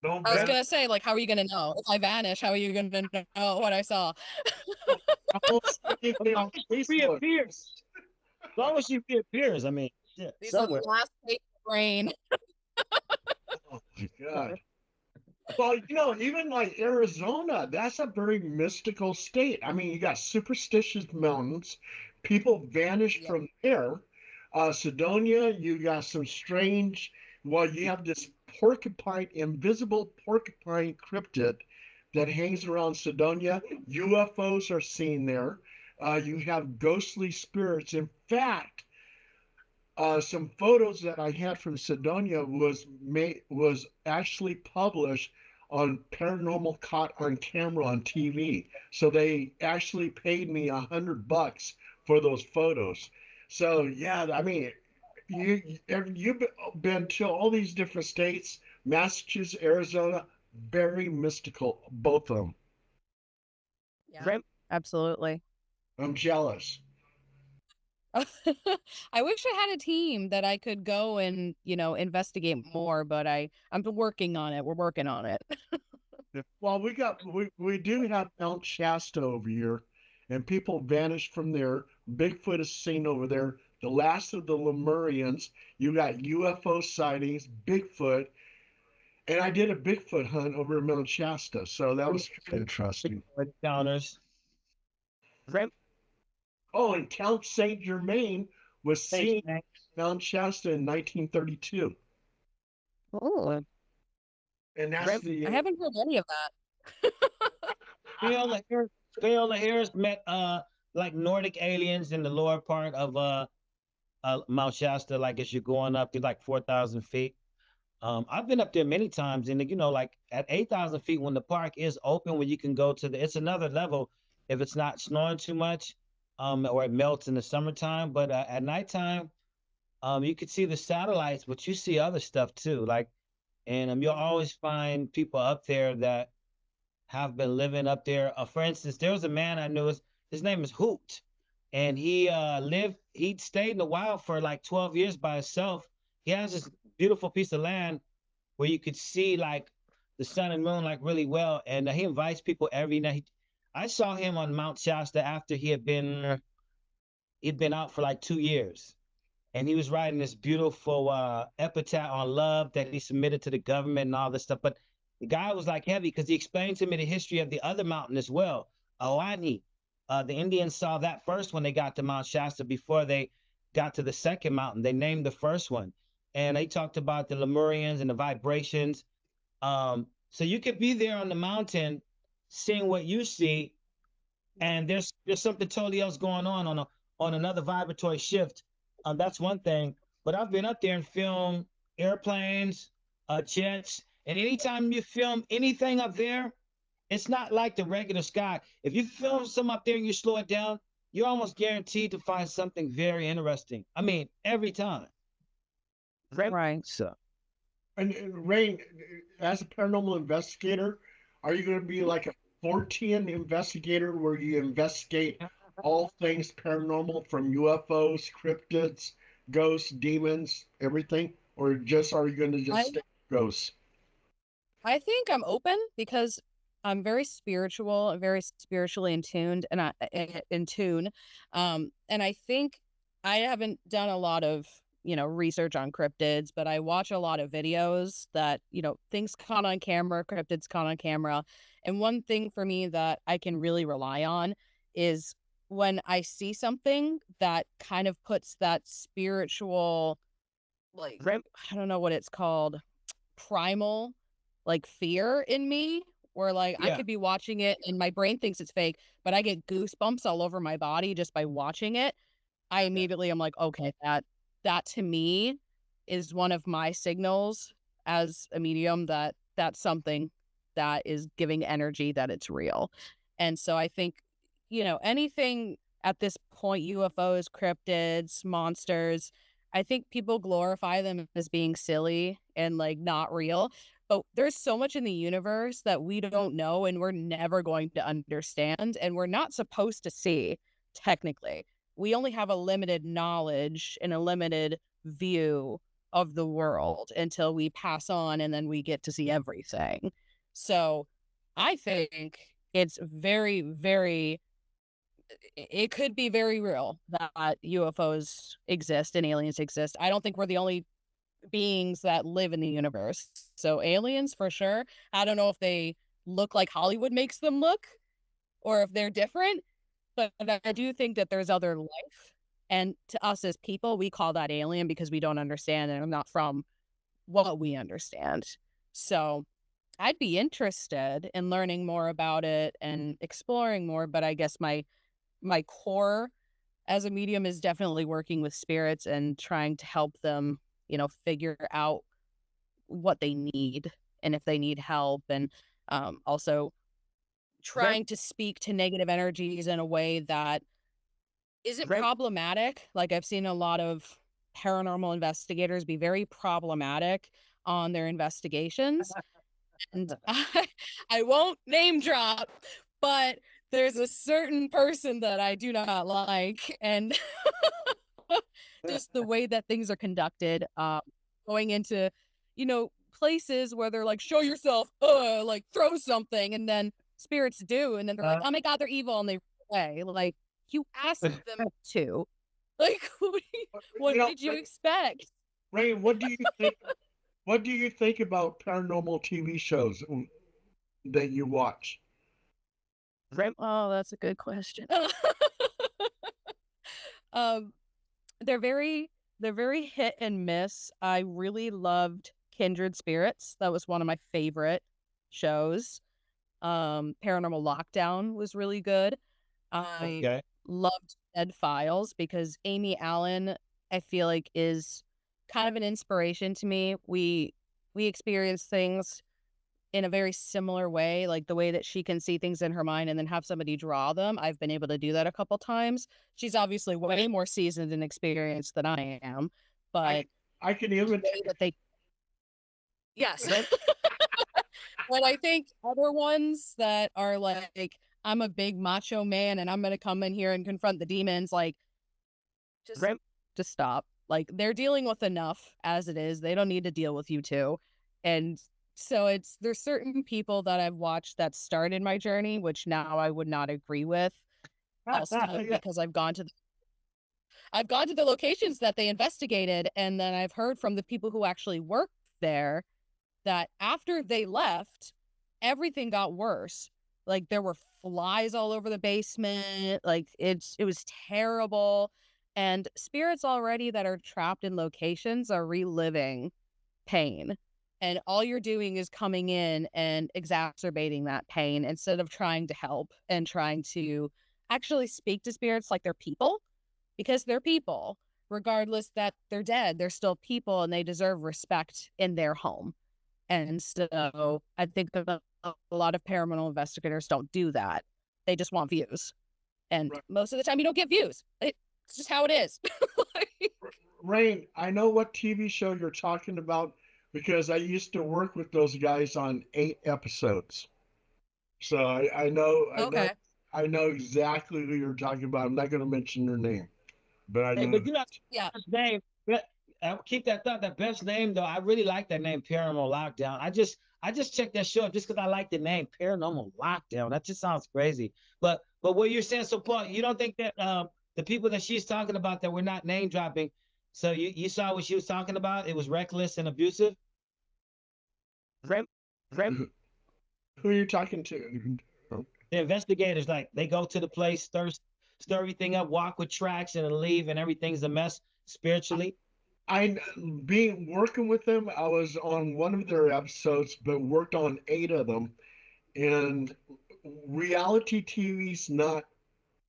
Don't I was vanish. gonna say, like, how are you gonna know if I vanish? How are you gonna know what I saw? I won't see As anything long on as she Facebook. reappears. As long as she reappears, I mean, shit, These are somewhere. the last days of brain. Oh my God. Well, even like Arizona, that's a very mystical state. I mean, you got superstitious mountains. People vanish Yep. from there. Sedonia, you got some strange, well, you have this porcupine, invisible porcupine cryptid that hangs around Sedonia. UFOs are seen there. You have ghostly spirits. In fact, some photos that I had from Sedonia was actually published on Paranormal Caught on Camera on TV. So they actually paid me $100 for those photos. So yeah, I mean, you've been to all these different states, Massachusetts, Arizona, very mystical, both of them. Yeah, Rem- absolutely. I'm jealous. I wish I had a team that I could go and, investigate more, but I'm working on it. We're working on it. Well, we do have Mount Shasta over here, and people vanish from there. Bigfoot is seen over there. The last of the Lemurians. You got UFO sightings, Bigfoot, and I did a Bigfoot hunt over in Mount Shasta, so that was interesting. Encounters. Rem- Oh, and Count Saint Germain was Thanks, seen man. in Mount Shasta in 1932, Oh, and that's Rem- I the haven't heard any of that. Viola Harris, Viola Harris met like Nordic aliens in the lower part of Mount Shasta, like as you're going up to like 4,000 feet. I've been up there many times, and like at 8,000 feet, when the park is open, where you can go to it's another level if it's not snowing too much, or it melts in the summertime. But at nighttime, you could see the satellites, but you see other stuff too. And you'll always find people up there that have been living up there. For instance, there was a man I knew. His name is Hoot, and he stayed in the wild for like 12 years by himself. He has this beautiful piece of land where you could see like the sun and moon like really well, and he invites people every night. I saw him on Mount Shasta after he'd been out for like 2 years, and he was writing this beautiful epitaph on love that he submitted to the government and all this stuff. But the guy was like heavy because he explained to me the history of the other mountain as well, Alani. The Indians saw that first when they got to Mount Shasta before they got to the second mountain. They named the first one, and they talked about the Lemurians and the vibrations. So you could be there on the mountain, seeing what you see, and there's something totally else going on another vibratory shift. That's one thing. But I've been up there and filmed airplanes, jets, and anytime you film anything up there, it's not like the regular sky. If you film some up there and you slow it down, you're almost guaranteed to find something very interesting. I mean, every time. Right. So And Rain, as a paranormal investigator, are you going to be like a Fortean investigator where you investigate all things paranormal from UFOs, cryptids, ghosts, demons, everything? Or just are you going to just I stay with ghosts? I think I'm open because I'm very spiritual, very spiritually in tuned and in tune. And I think I haven't done a lot of, research on cryptids, but I watch a lot of videos that, things caught on camera, cryptids caught on camera. And one thing for me that I can really rely on is when I see something that kind of puts that spiritual, like, Rem- I don't know what it's called, primal like fear in me, where like I Yeah. could be watching it and my brain thinks it's fake, but I get goosebumps all over my body just by watching it. I immediately am like, okay, that to me is one of my signals as a medium that that's something that is giving energy that it's real. And so I think, anything at this point, UFOs, cryptids, monsters, I think people glorify them as being silly and like not real. But there's so much in the universe that we don't know and we're never going to understand and we're not supposed to see, technically. We only have a limited knowledge and a limited view of the world until we pass on and then we get to see everything. So I think it's very, very, it could be very real that UFOs exist and aliens exist. I don't think we're the only beings that live in the universe. So aliens for sure. I don't know if they look like Hollywood makes them look or if they're different, but I do think that there's other life. And to us as people, we call that alien because we don't understand and not from what we understand. So I'd be interested in learning more about it and exploring more, but I guess my core as a medium is definitely working with spirits and trying to help them, figure out what they need and if they need help, and also trying to speak to negative energies in a way that isn't problematic. Like I've seen a lot of paranormal investigators be very problematic on their investigations. And I won't name drop, but there's a certain person that I do not like. And just the way that things are conducted, going into, places where they're like, show yourself, like throw something. And then spirits do. And then they're like, oh my God, they're evil. And they run away. Like, you asked them to. Like, what did you expect? Rayne, what do you think? What do you think about paranormal TV shows that you watch? Oh, that's a good question. um, they're very hit and miss. I really loved Kindred Spirits. That was one of my favorite shows. Paranormal Lockdown was really good. I loved Dead Files because Amy Allen, I feel like, is kind of an inspiration to me. We experience things in a very similar way, like the way that she can see things in her mind and then have somebody draw them. I've been able to do that a couple times. She's obviously way more seasoned and experienced than I am, but I can even that they yes. But I think other ones that are like, I'm a big macho man and I'm gonna come in here and confront the demons, like just stop. Like they're dealing with enough as it is. They don't need to deal with you too. And so there's certain people that I've watched that started my journey, which now I would not agree with. Also, because I've gone to the locations that they investigated, and then I've heard from the people who actually worked there that after they left, everything got worse. Like there were flies all over the basement. Like it was terrible. And spirits already that are trapped in locations are reliving pain. And all you're doing is coming in and exacerbating that pain instead of trying to help and trying to actually speak to spirits like they're people, because they're people. Regardless that they're dead, they're still people and they deserve respect in their home. And so I think that a lot of paranormal investigators don't do that. They just want views. And most of the time you don't get views. It's just how it is. Rayne, I know what TV show you're talking about because I used to work with those guys on 8 episodes. So I know exactly who you're talking about. I'm not going to mention their name, but I know. But you know, his name. Keep that thought. That best name though. I really like that name, Paranormal Lockdown. I just checked that show just because I like the name Paranormal Lockdown. That just sounds crazy. But what you're saying, so Paul, you don't think that the people that she's talking about that we're not name dropping, so you saw what she was talking about? It was reckless and abusive. Who are you talking to? The investigators, like they go to the place, stir everything up, walk with tracks, and leave, and everything's a mess spiritually. I being working with them, I was on one of their episodes, but worked on 8 of them. And reality TV's not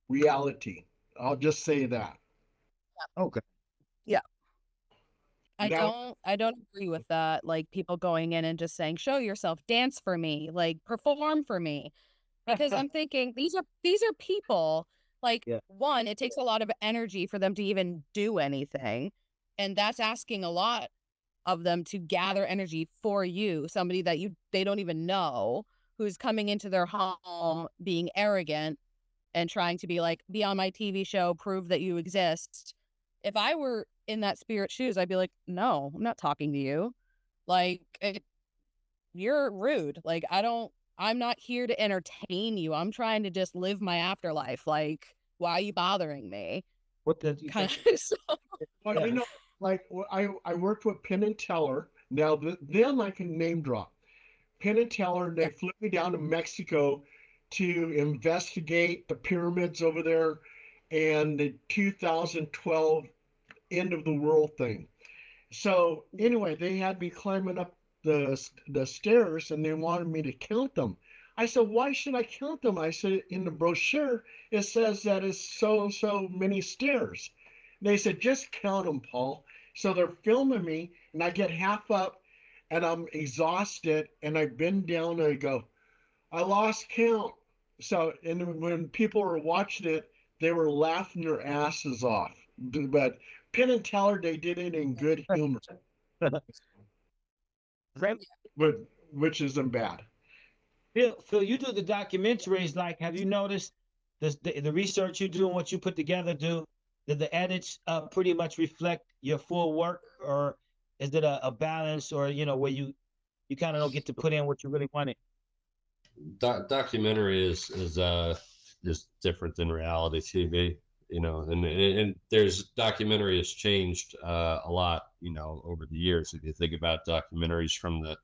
reality. I'll just say that. Okay. Yeah. Now, I don't agree with that. Like people going in and just saying, "Show yourself, dance for me, like perform for me." Because I'm thinking these are people. Like Yeah. one, it takes a lot of energy for them to even do anything, and that's asking a lot of them to gather energy for you, somebody that they don't even know, who's coming into their home being arrogant and trying to be like, be on my TV show, prove that you exist. If I were in that spirit shoes, I'd be like, no, I'm not talking to you. Like, you're rude. Like, I'm not here to entertain you. I'm trying to just live my afterlife. Like, why are you bothering me? What the you Kind think? of. So, well, Yeah. like I worked with Penn and Teller. Now, them I can name drop. Penn and Teller, they yeah. flew me down to Mexico to investigate the pyramids over there and the 2012 end of the world thing. So anyway, they had me climbing up the stairs and they wanted me to count them. I said, "Why should I count them?" I said, "In the brochure, it says that it's so and so many stairs." They said, "Just count them, Paul." So they're filming me, and I get half up, and I'm exhausted, and I bend down and I go, "I lost count." So, and when people were watching it, they were laughing their asses off. But Penn and Teller, they did it in good humor, Rem- but which isn't bad. Phil, you do the documentaries. Like, have you noticed the research you do and what you put together? Did the edits pretty much reflect your full work, or is it a balance, or where you kind of don't get to put in what you really wanted? Documentary is different than reality TV, and there's documentary has changed a lot, over the years. If you think about documentaries from the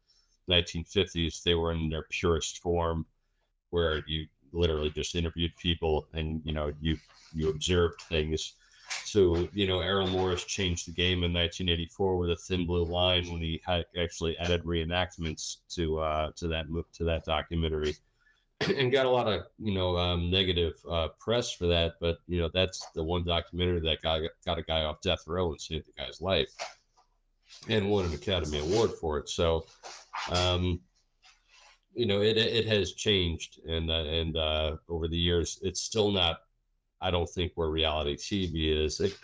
1950s, they were in their purest form, where you literally just interviewed people and you observed things. So Errol Morris changed the game in 1984 with A Thin Blue Line when he had actually added reenactments to that documentary, and got a lot of negative press for that. But that's the one documentary that got a guy off death row and saved the guy's life, and won an Academy Award for it. So it has changed, and over the years, it's still not. I don't think where reality TV is. If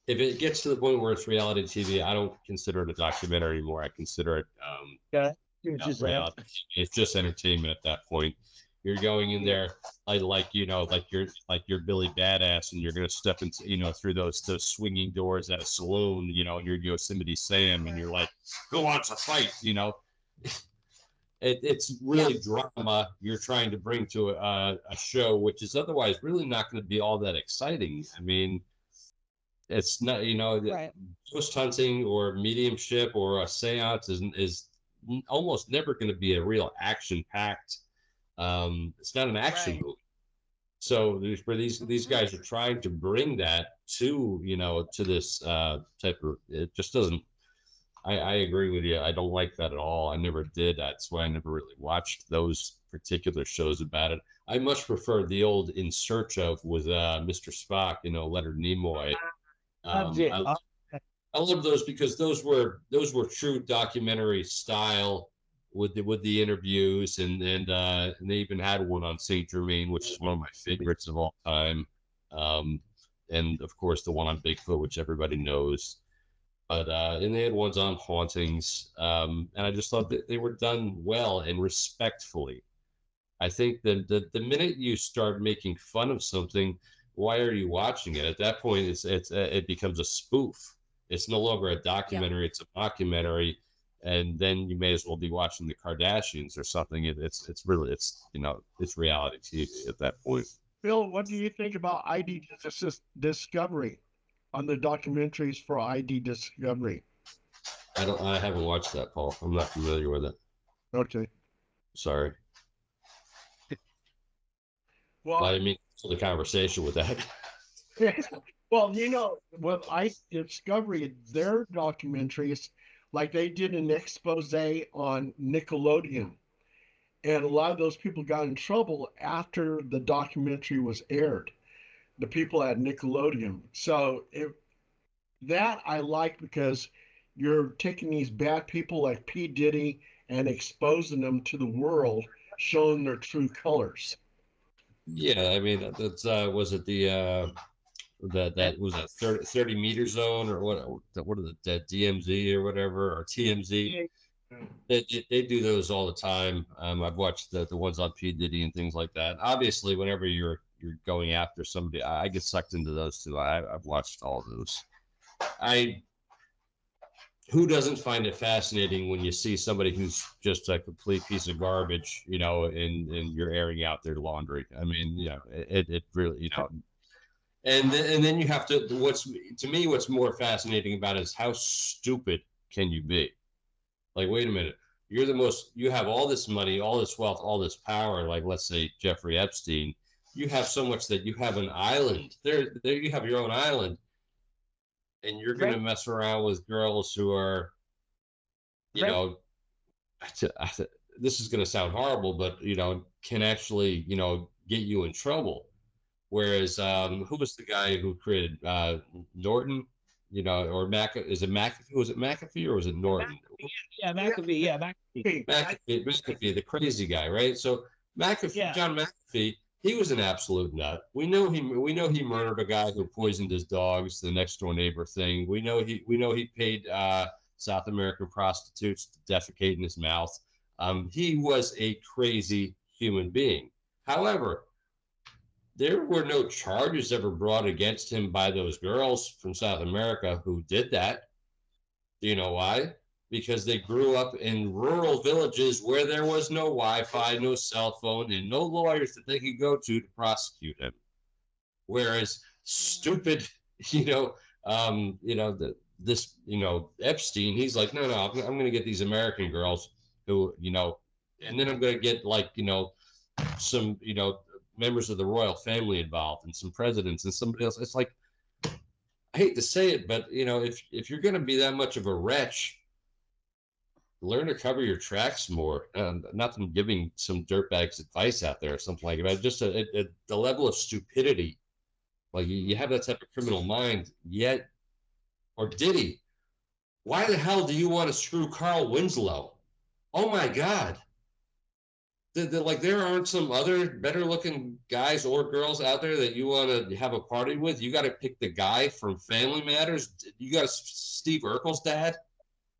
it gets to the point where it's reality TV, I don't consider it a documentary anymore. I consider it Yeah, you just reality TV. It's just entertainment at that point. You're going in there like you're Billy Badass, and you're gonna step into through those swinging doors at a saloon, and you're Yosemite Sam, and you're like, who wants a fight? It's really drama you're trying to bring to a show, which is otherwise really not going to be all that exciting. I mean, it's not, Right. ghost hunting or mediumship or a seance is almost never going to be a real action packed. It's not an action Right. movie. So where these guys are trying to bring that to to this type of, it just doesn't. I agree with you. I don't like that at all. I never did. That's why I never really watched those particular shows about it. I much prefer the old In Search Of with Mr. Spock, Leonard Nimoy. I love those because those were true documentary style with the interviews, and they even had one on Saint Germain, which is one of my favorites of all time. And of course the one on Bigfoot, which everybody knows. But and they had ones on hauntings, and I just thought that they were done well and respectfully. I think that the minute you start making fun of something, why are you watching it? At that point, it becomes a spoof. It's no longer a documentary; it's a mockumentary, and then you may as well be watching the Kardashians or something. It's really it's reality TV at that point. Phil, what do you think about ID Discovery on the documentaries for ID Discovery? I haven't watched that, Paul. I'm not familiar with it. Okay. Sorry. Well, I didn't mean the conversation with that. Well, what I discovered their documentaries, like they did an expose on Nickelodeon, and a lot of those people got in trouble after the documentary was aired. The people at Nickelodeon. So that I like because you're taking these bad people like P. Diddy and exposing them to the world, showing their true colors. Yeah, I mean that's was it that was a 30 meter zone or what are the DMZ or whatever or TMZ. They do those all the time. I've watched the ones on P Diddy and things like that. Obviously, whenever you're going after somebody, I get sucked into those too. I've watched all those. I Who doesn't find it fascinating when you see somebody who's just a complete piece of garbage, and you're airing out their laundry? I mean, it really, and then you have to. What's more fascinating about it is how stupid can you be? Like, wait a minute, you have all this money, all this wealth, all this power. Like, let's say Jeffrey Epstein, you have so much that you have an island. There you have your own island, and you're going to mess around with girls who are, this is going to sound horrible, but can actually, get you in trouble. Whereas, who was the guy who created Norton? Or is it McAfee? Was it McAfee or was it Norton? Yeah, McAfee. Yeah, McAfee. McAfee, the crazy guy, right? So McAfee, yeah. John McAfee, he was an absolute nut. We know he murdered a guy who poisoned his dogs, the next door neighbor thing. We know he paid South American prostitutes to defecate in his mouth. He was a crazy human being. However, there were no charges ever brought against him by those girls from South America who did that. Do you know why? Because they grew up in rural villages where there was no Wi-Fi, no cell phone, and no lawyers that they could go to prosecute him. Whereas stupid, Epstein, he's like, no, I'm going to get these American girls who, and then I'm going to get some, members of the royal family involved and some presidents and somebody else. It's like, I hate to say it, but if you're going to be that much of a wretch, learn to cover your tracks more. Not them giving some dirtbags advice out there or something like that. Just the level of stupidity. Like you have that type of criminal mind. Yet, or Diddy, why the hell do you want to screw Carl Winslow? Oh my God. Like there aren't some other better looking guys or girls out there that you want to have a party with. You got to pick the guy from Family Matters. You got Steve Urkel's dad.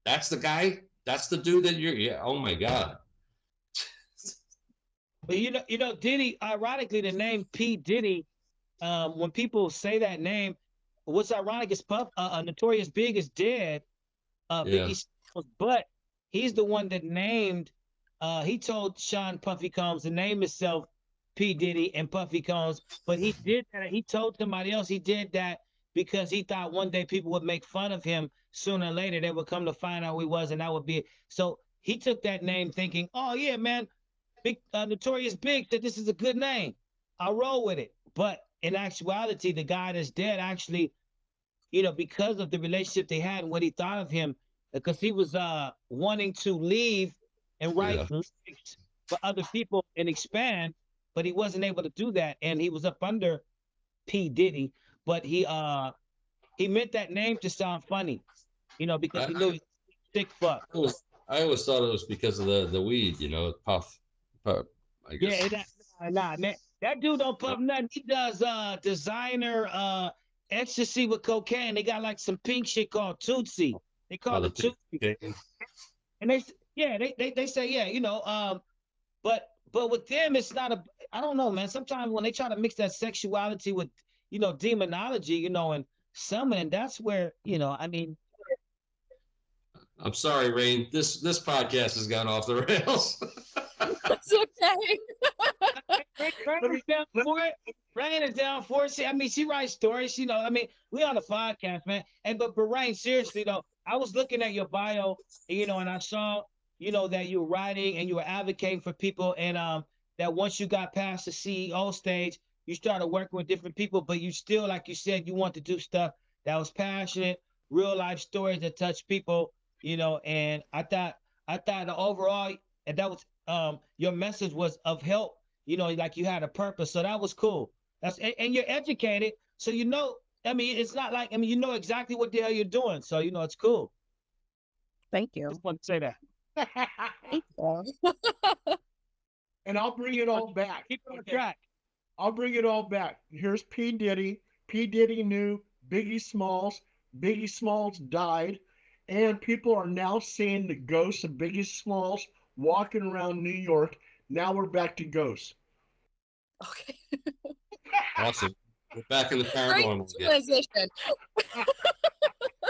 That's the guy. That's the dude that yeah. Oh my God. But Diddy. Ironically, the name P. Diddy. When people say that name, what's ironic is Notorious Big is dead. Biggie, but he's the one that named. He told Sean Puffy Combs to name himself P. Diddy and Puffy Combs, but he did that. He told somebody else he did that because he thought one day people would make fun of him. Sooner or later, they would come to find out who he was, and that would be it. So he took that name thinking, oh, yeah, man, Big Notorious Big said this is a good name. I'll roll with it. But in actuality, the guy that's dead actually, because of the relationship they had and what he thought of him, because he was wanting to leave and write lyrics for other people and expand, but he wasn't able to do that, and he was up under P. Diddy, but he meant that name to sound funny, because he knew he was sick fuck. I always thought it was because of the weed, puff, I guess. Yeah, that dude don't puff nothing. He does designer ecstasy with cocaine. They got like some pink shit called Tootsie. They call it Tootsie. And they say, but with them, it's not I don't know, man. Sometimes when they try to mix that sexuality with, demonology, and summoning, that's where, I mean. I'm sorry, Rayne. This podcast has gone off the rails. It's okay. Rayne is down for it. I mean, she writes stories, we on the podcast, man. But Rayne, seriously though, I was looking at your bio, and I saw, that you were writing and you were advocating for people, and that once you got past the CEO stage, you started working with different people, but you still, like you said, you want to do stuff that was passionate, real life stories that touch people, and I thought the overall, and that was your message was of help, like you had a purpose. So that was cool. And you're educated, so I mean, it's not like, I mean, you know exactly what the hell you're doing. So it's cool. Thank you. Just want to say that. Thank you. And I'll bring it all back. Keep it on track. I'll bring it all back. Here's P. Diddy. P. Diddy knew Biggie Smalls. Biggie Smalls died. And people are now seeing the ghosts of Biggie Smalls walking around New York. Now we're back to ghosts. Okay. Awesome. We're back in the Great paranormal again. transition.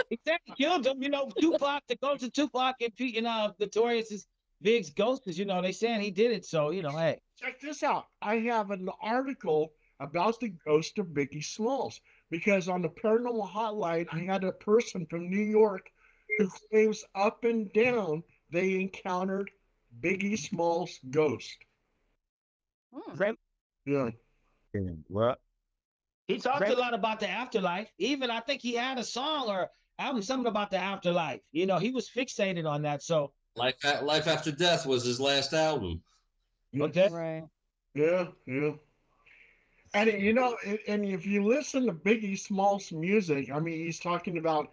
He said he killed him. Tupac, the ghost of Tupac and Pete and Notorious Big's ghosts. They saying he did it. So hey. Check this out. I have an article about the ghost of Biggie Smalls because on the paranormal hotline, I had a person from New York who claims up and down they encountered Biggie Smalls' ghost. Yeah. What? He talked a lot about the afterlife. Even I think he had a song or album, something about the afterlife. He was fixated on that. So Life After Death was his last album. okay. Right. Yeah. And and if you listen to Biggie Smalls' music, I mean, he's talking about,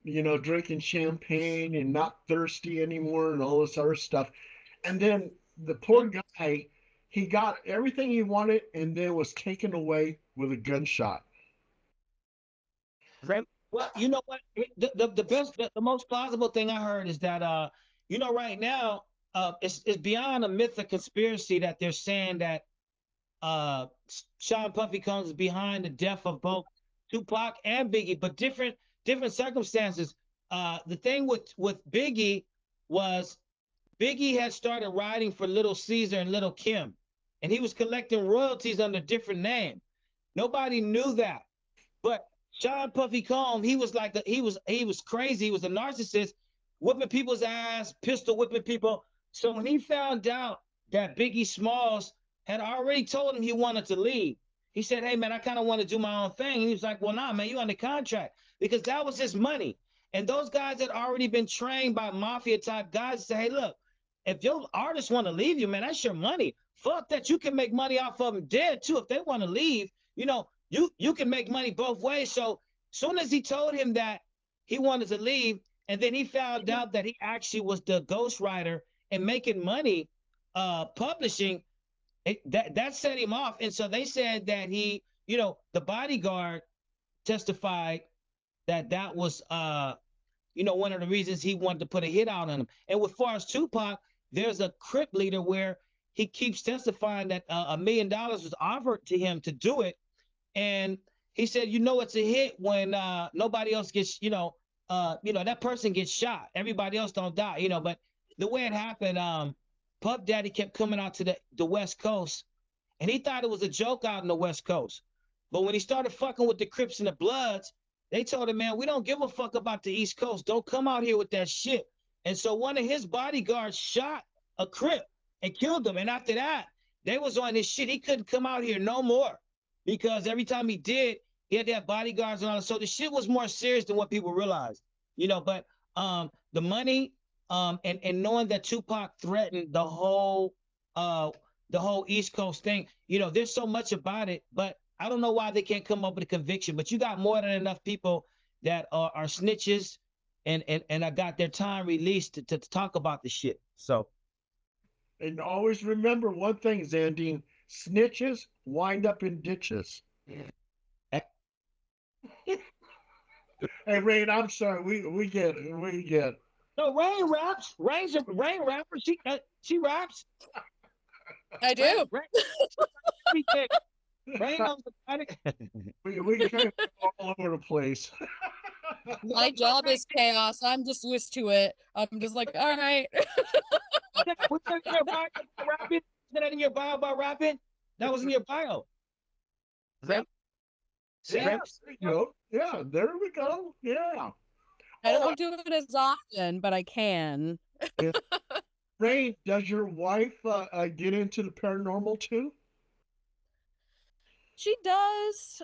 drinking champagne and not thirsty anymore and all this other stuff. And then the poor guy, he got everything he wanted and then was taken away with a gunshot. Well, you know what? The best, the most plausible thing I heard is that right now, it's beyond a myth or conspiracy that they're saying that Sean Puffy Combs is behind the death of both Tupac and Biggie, but different circumstances. The thing with Biggie was Biggie had started writing for Little Caesar and Little Kim, and he was collecting royalties under different names. Nobody knew that, but Sean Puffy Combs, he was crazy. He was a narcissist, whipping people's ass, pistol whipping people. So when he found out that Biggie Smalls had already told him he wanted to leave, he said, "Hey man, I kind of want to do my own thing." And he was like, "Well, nah, man, you under contract," because that was his money. And those guys had already been trained by mafia type guys to say, "Hey, look, if your artists want to leave you, man, that's your money. Fuck that, you can make money off of them dead too. If they want to leave, you can make money both ways." So soon as he told him that he wanted to leave, and then he found out that he actually was the ghostwriter and making money publishing, that set him off. And so they said that he, the bodyguard testified that was one of the reasons he wanted to put a hit out on him. And with far as Tupac, there's a Crip leader where he keeps testifying that $1 million was offered to him to do it. And he said, it's a hit when nobody else gets, that person gets shot. Everybody else don't die, but the way it happened, Puff Daddy kept coming out to the West Coast, and he thought it was a joke out in the West Coast. But when he started fucking with the Crips and the Bloods, they told him, "Man, we don't give a fuck about the East Coast. Don't come out here with that shit." And so one of his bodyguards shot a Crip and killed him. And after that, they was on his shit. He couldn't come out here no more because every time he did, he had to have bodyguards and all that. So the shit was more serious than what people realized, But the money and knowing that Tupac threatened the whole East Coast thing, there's so much about it. But I don't know why they can't come up with a conviction. But you got more than enough people that are snitches and I got their time released to talk about the shit. So. And always remember one thing, Zandine, snitches wind up in ditches. Hey, Rayne, I'm sorry. We get it. No, Rayne raps. Rayne's a Rayne rapper. She raps. I do. Rayne knows about it. We kind of all over the place. My job is chaos. I'm just used to it. I'm just like, all right. What's that in your bio about rapping? Is that in your bio about rapping? That was in your bio. Yeah, there we go. Yeah. I don't do it as often, but I can. Yeah. Rayne, does your wife get into the paranormal too? She does.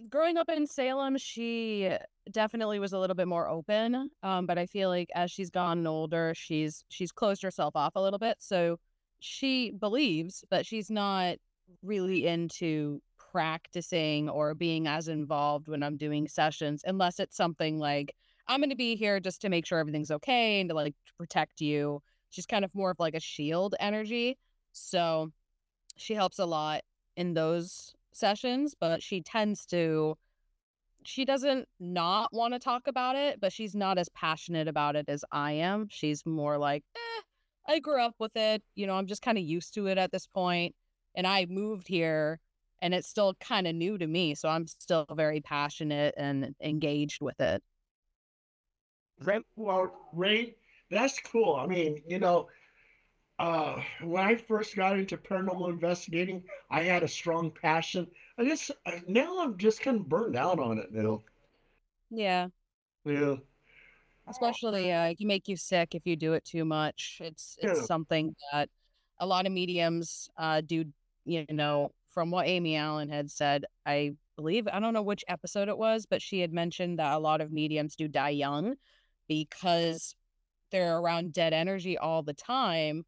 Growing up in Salem, she definitely was a little bit more open. But I feel like as she's gotten older, she's closed herself off a little bit. So she believes, but she's not really into practicing or being as involved when I'm doing sessions, unless it's something like I'm going to be here just to make sure everything's okay and to like to protect you. She's kind of more of like a shield energy. So she helps a lot in those sessions, but she doesn't not want to talk about it, but she's not as passionate about it as I am. She's more like, I grew up with it. I'm just kind of used to it at this point. And I moved here and it's still kind of new to me. So I'm still very passionate and engaged with it. Well, Ray, that's cool. I mean, when I first got into paranormal investigating, I had a strong passion. Now I'm just kind of burned out on it now. Yeah. Yeah. Especially it can make you sick if you do it too much. It's Yeah. something that a lot of mediums do, from what Amy Allen had said, I believe, I don't know which episode it was, but she had mentioned that a lot of mediums do die young because they're around dead energy all the time.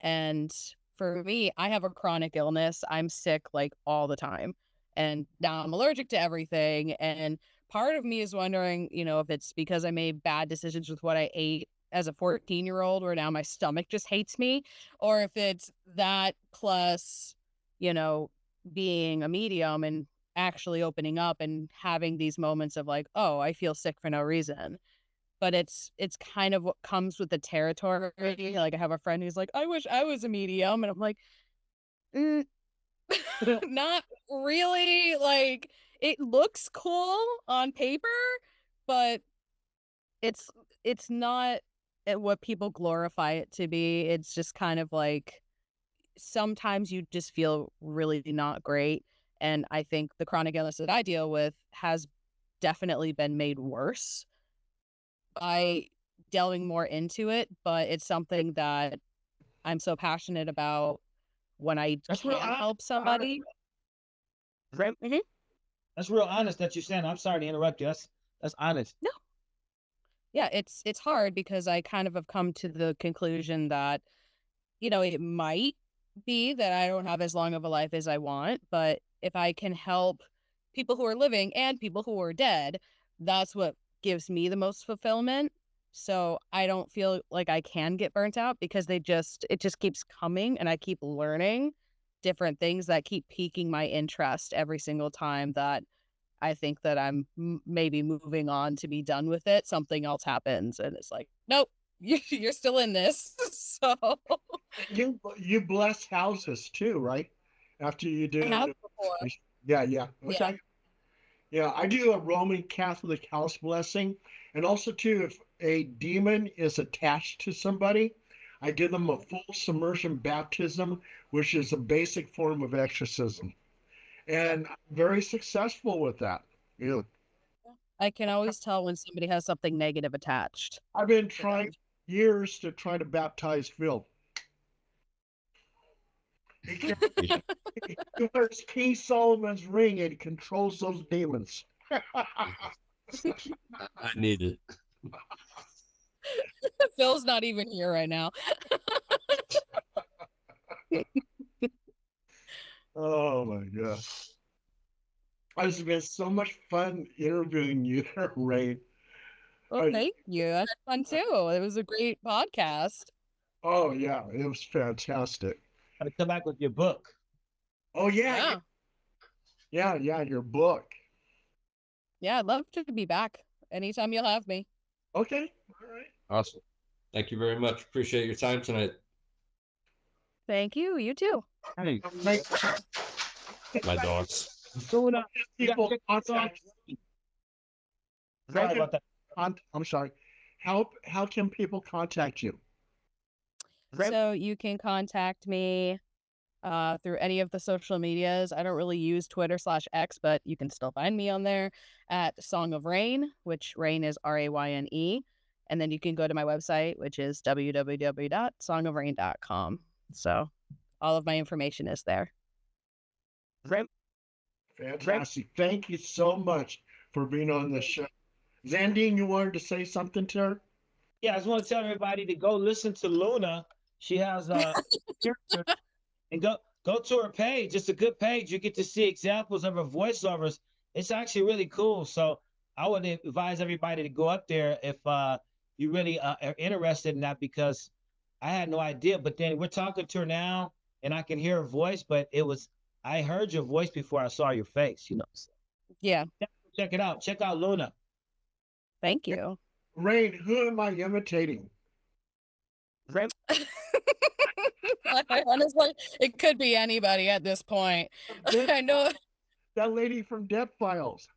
And for me, I have a chronic illness. I'm sick like all the time. And now I'm allergic to everything. And part of me is wondering, if it's because I made bad decisions with what I ate as a 14-year-old, where now my stomach just hates me, or if it's that plus, being a medium and actually opening up and having these moments of like, oh, I feel sick for no reason. But it's kind of what comes with the territory. Like I have a friend who's like, I wish I was a medium, and I'm like, not really. Like it looks cool on paper, but it's not what people glorify it to be. It's just kind of like sometimes you just feel really not great. And I think the chronic illness that I deal with has definitely been made worse by delving more into it, but it's something that I'm so passionate about when I That's real can honest. help somebody. Mhm. That's real honest that you're saying. I'm sorry to interrupt you. That's honest. No. Yeah, it's hard because I kind of have come to the conclusion that, it might be that I don't have as long of a life as I want, but if I can help people who are living and people who are dead, that's what gives me the most fulfillment. So I don't feel like I can get burnt out because it just keeps coming and I keep learning different things that keep piquing my interest every single time that I think that I'm maybe moving on to be done with it. Something else happens and it's like, nope, you're still in this. So You bless houses too, right? After you I have do. before. Yeah. Yeah. Yeah, I do a Roman Catholic house blessing. And also, too, if a demon is attached to somebody, I give them a full submersion baptism, which is a basic form of exorcism. And I'm very successful with that. You I can always tell when somebody has something negative attached I've been to them. trying years to try to baptize Phil. He wears King Solomon's ring and controls those demons. I need it. Phil's not even here right now. Oh my God. It's been so much fun interviewing you, Ray. Well, thank you. That's fun too. It was a great podcast. Oh yeah, it was fantastic. Gotta come back with your book. Oh yeah, your book. Yeah, I'd love to be back anytime you'll have me. Okay, all right. Awesome. Thank you very much. Appreciate your time tonight. Thank you. You too. Hey, My dogs. soon up. People contact. Sorry about that. I'm sorry. How can people contact you? So you can contact me through any of the social medias. I don't really use Twitter/X, but you can still find me on there at Song of Rayne, which Rayne is RAYNE. And then you can go to my website, which is www.songofrayne.com. So all of my information is there. Fantastic. Thank you so much for being on the show. Zandine, you wanted to say something to her? Yeah, I just want to tell everybody to go listen to Luna. She has a character, and go to her page. It's a good page. You get to see examples of her voiceovers. It's actually really cool. So I would advise everybody to go up there if you really are interested in that, because I had no idea. But then we're talking to her now, and I can hear her voice. But I heard your voice before I saw your face. So Yeah. check it out. Check out Luna. Thank you. Rayne, who am I imitating? Honestly, it could be anybody at this point. I know. That lady from Death Files.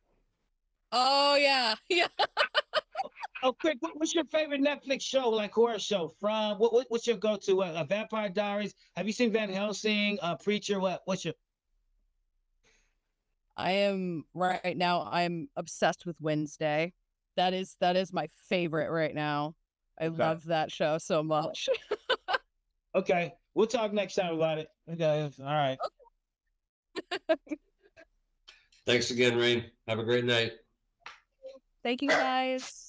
Oh yeah, yeah. Oh, quick! What's your favorite Netflix show, like horror show? From what's your go-to? Vampire Diaries? Have you seen Van Helsing? Preacher? What's your? I am right now. I'm obsessed with Wednesday. That is my favorite right now. I love that show so much. Okay, we'll talk next time about it. Okay, all right. Thanks again, Rayne. Have a great night. Thank you guys.